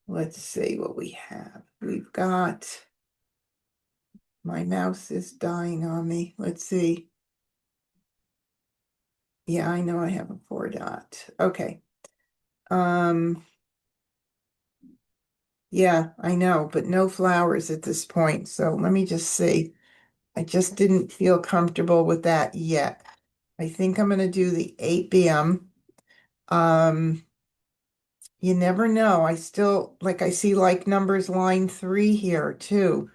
let's see what we have. We've got, my mouse is dying on me. Let's see. Yeah, I know I have a 4 dot. Okay. Yeah, I know, but no flowers at this point. So let me just see. I just didn't feel comfortable with that yet. I think I'm going to do the 8 bm. You never know. I still, I see like numbers line 3 here too.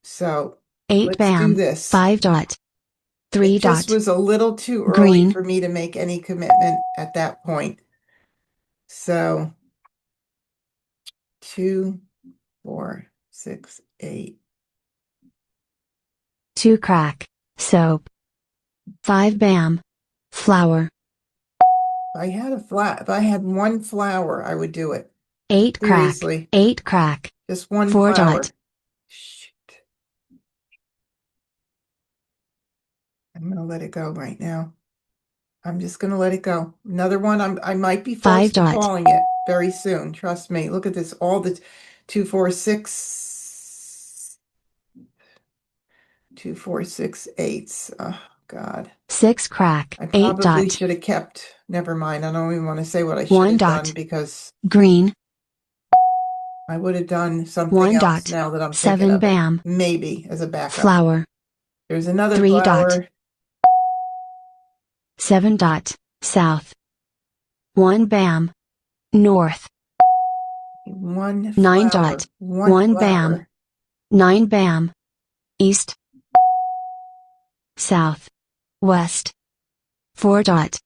So
8
let's do
bam.
this.
5 dot. 3
It just
dot.
was a little too early
Green.
for me to make any commitment at that point. So 2, 4, 6, 8.
2 crack. Soap. 5 bam. Flower.
If I had 1 flower, I would do it.
8 crack.
Seriously.
8 crack.
Just 1
4
flower.
dot.
Shoot. I'm going to let it go right now. I'm just going to let it go. Another one, I might be
5
forced to
dot.
calling it very soon. Trust me. Look at this. All the 2, 4, 6, 2, 4, 6, 8s. Oh, God.
6 crack.
I
8
probably
dot.
should have kept. Never mind. I don't even want to say what I should
1
have
dot.
done because
Green.
I would have done something
1
else
dot.
now that I'm thinking
7
of it.
bam.
Maybe as a backup.
Flower.
There's another
3 dot.
flower.
7 dot. South. 1 bam. North.
One
9
flower.
dot.
One
1 bam.
flower.
9 bam. East. South. West. 4 dot.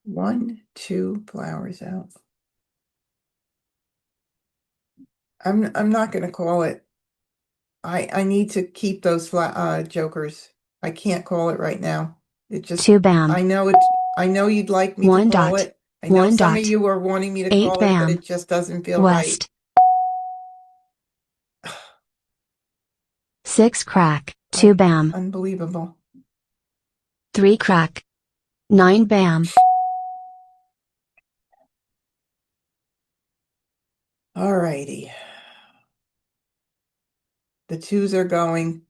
One, two flowers out. I'm not gonna call it. I need to keep those jokers. I can't call it right now. It just
2 bam.
I know you'd like me to
1
call
dot.
it. I know
1
some of
dot.
you are wanting me to
8
call it, but
bam.
it just doesn't feel right.
West. 6 crack. 2 bam.
Unbelievable.
3 crack. 9 bam.
All righty. The twos are going.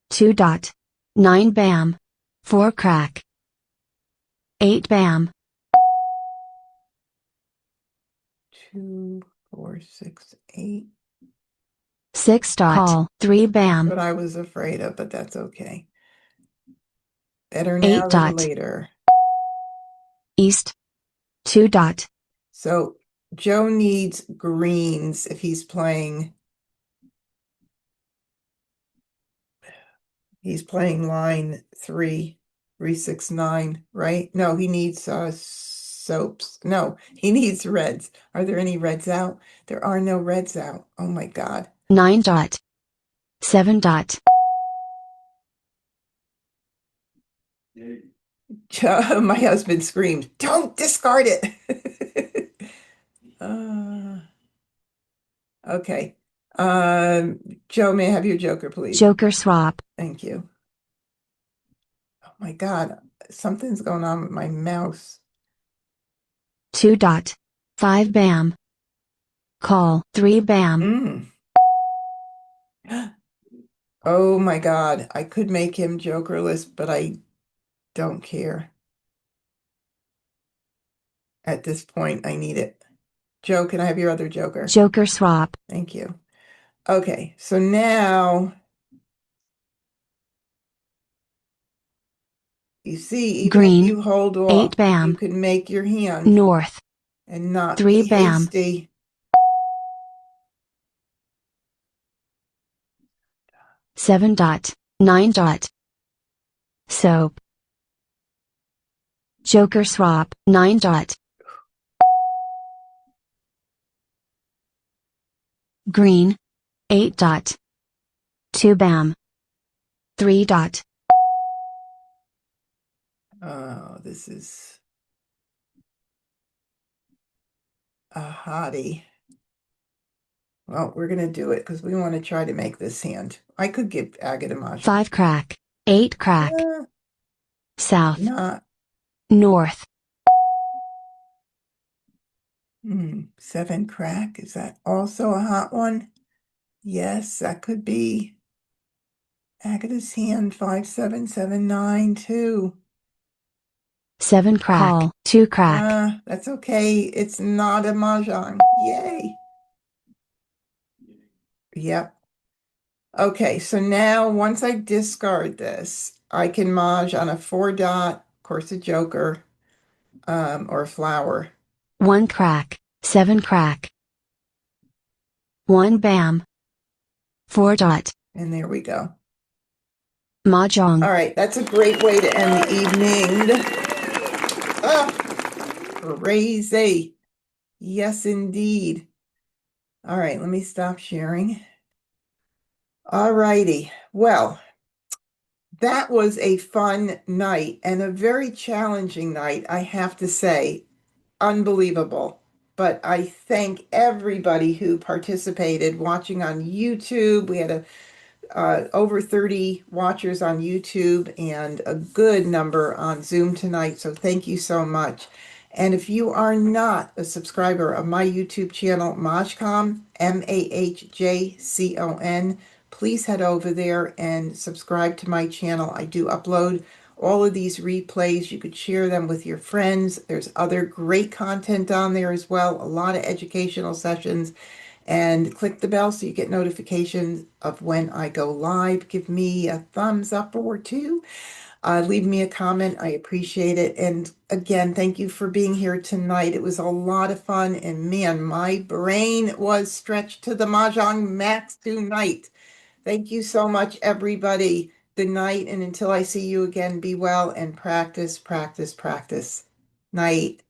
2 dot. 9 bam. 4 crack. 8 bam.
2, 4, 6, 8.
6 dot. Call. 3
That's
bam.
what I was afraid of, but that's okay. Better
8
now than
dot.
later.
East. 2 dot.
So Joe needs greens if he's playing. He's playing line 369, right? No, he needs soaps. No, he needs reds. Are there any reds out? There are no reds out. Oh my God.
9 dot. 7 dot.
My husband screamed, "Don't discard it." uh, okay. Joe, may I have your joker, please?
Joker swap.
Thank you. Oh my God, something's going on with my mouse.
2 dot. 5 bam. Call. 3 bam.
Oh my God, I could make him jokerless, but I don't care. At this point, I need it. Joe, can I have your other joker?
Joker swap.
Thank you. Okay, so now you see, even
Green.
if you hold
8
off, you
bam.
can make your hand
North.
and not
3
be
bam.
hasty.
7 dot. 9 dot. Soap. Joker swap. 9 dot. Green. 8 dot. 2 bam. 3 dot.
Oh, this is a hottie. Well, we're going to do it because we want to try to make this hand. I could give agate a mahjong.
5 crack. 8 crack. South.
Not.
North.
7 crack. Is that also a hot one? Yes, that could be. Agate's hand 5779 too.
7 crack. Call. 2 crack.
That's okay. It's not a mahjong. Yay. Yep. Okay, so now once I discard this, I can maj on a 4 dot, of course a joker, or a flower.
1 crack. 7 crack. 1 bam. 4 dot.
And there we go.
Mah Jongg.
All right, that's a great way to end the evening. Ah, crazy. Yes, indeed. All right, let me stop sharing. All righty. Well, that was a fun night and a very challenging night, I have to say. Unbelievable. But I thank everybody who participated watching on YouTube. We had over 30 watchers on YouTube and a good number on Zoom tonight. So thank you so much. And if you are not a subscriber of my YouTube channel, MahjCon, MahjCon, please head over there and subscribe to my channel. I do upload all of these replays. You could share them with your friends. There's other great content on there as well, a lot of educational sessions. and click the bell so you get notifications of when I go live. Give me a thumbs up or two. Leave me a comment. I appreciate it. And again, thank you for being here tonight. It was a lot of fun. And man, my brain was stretched to the Mah Jongg max tonight. Thank you so much, everybody. Good night. And until I see you again, be well and practice, practice, practice. Night.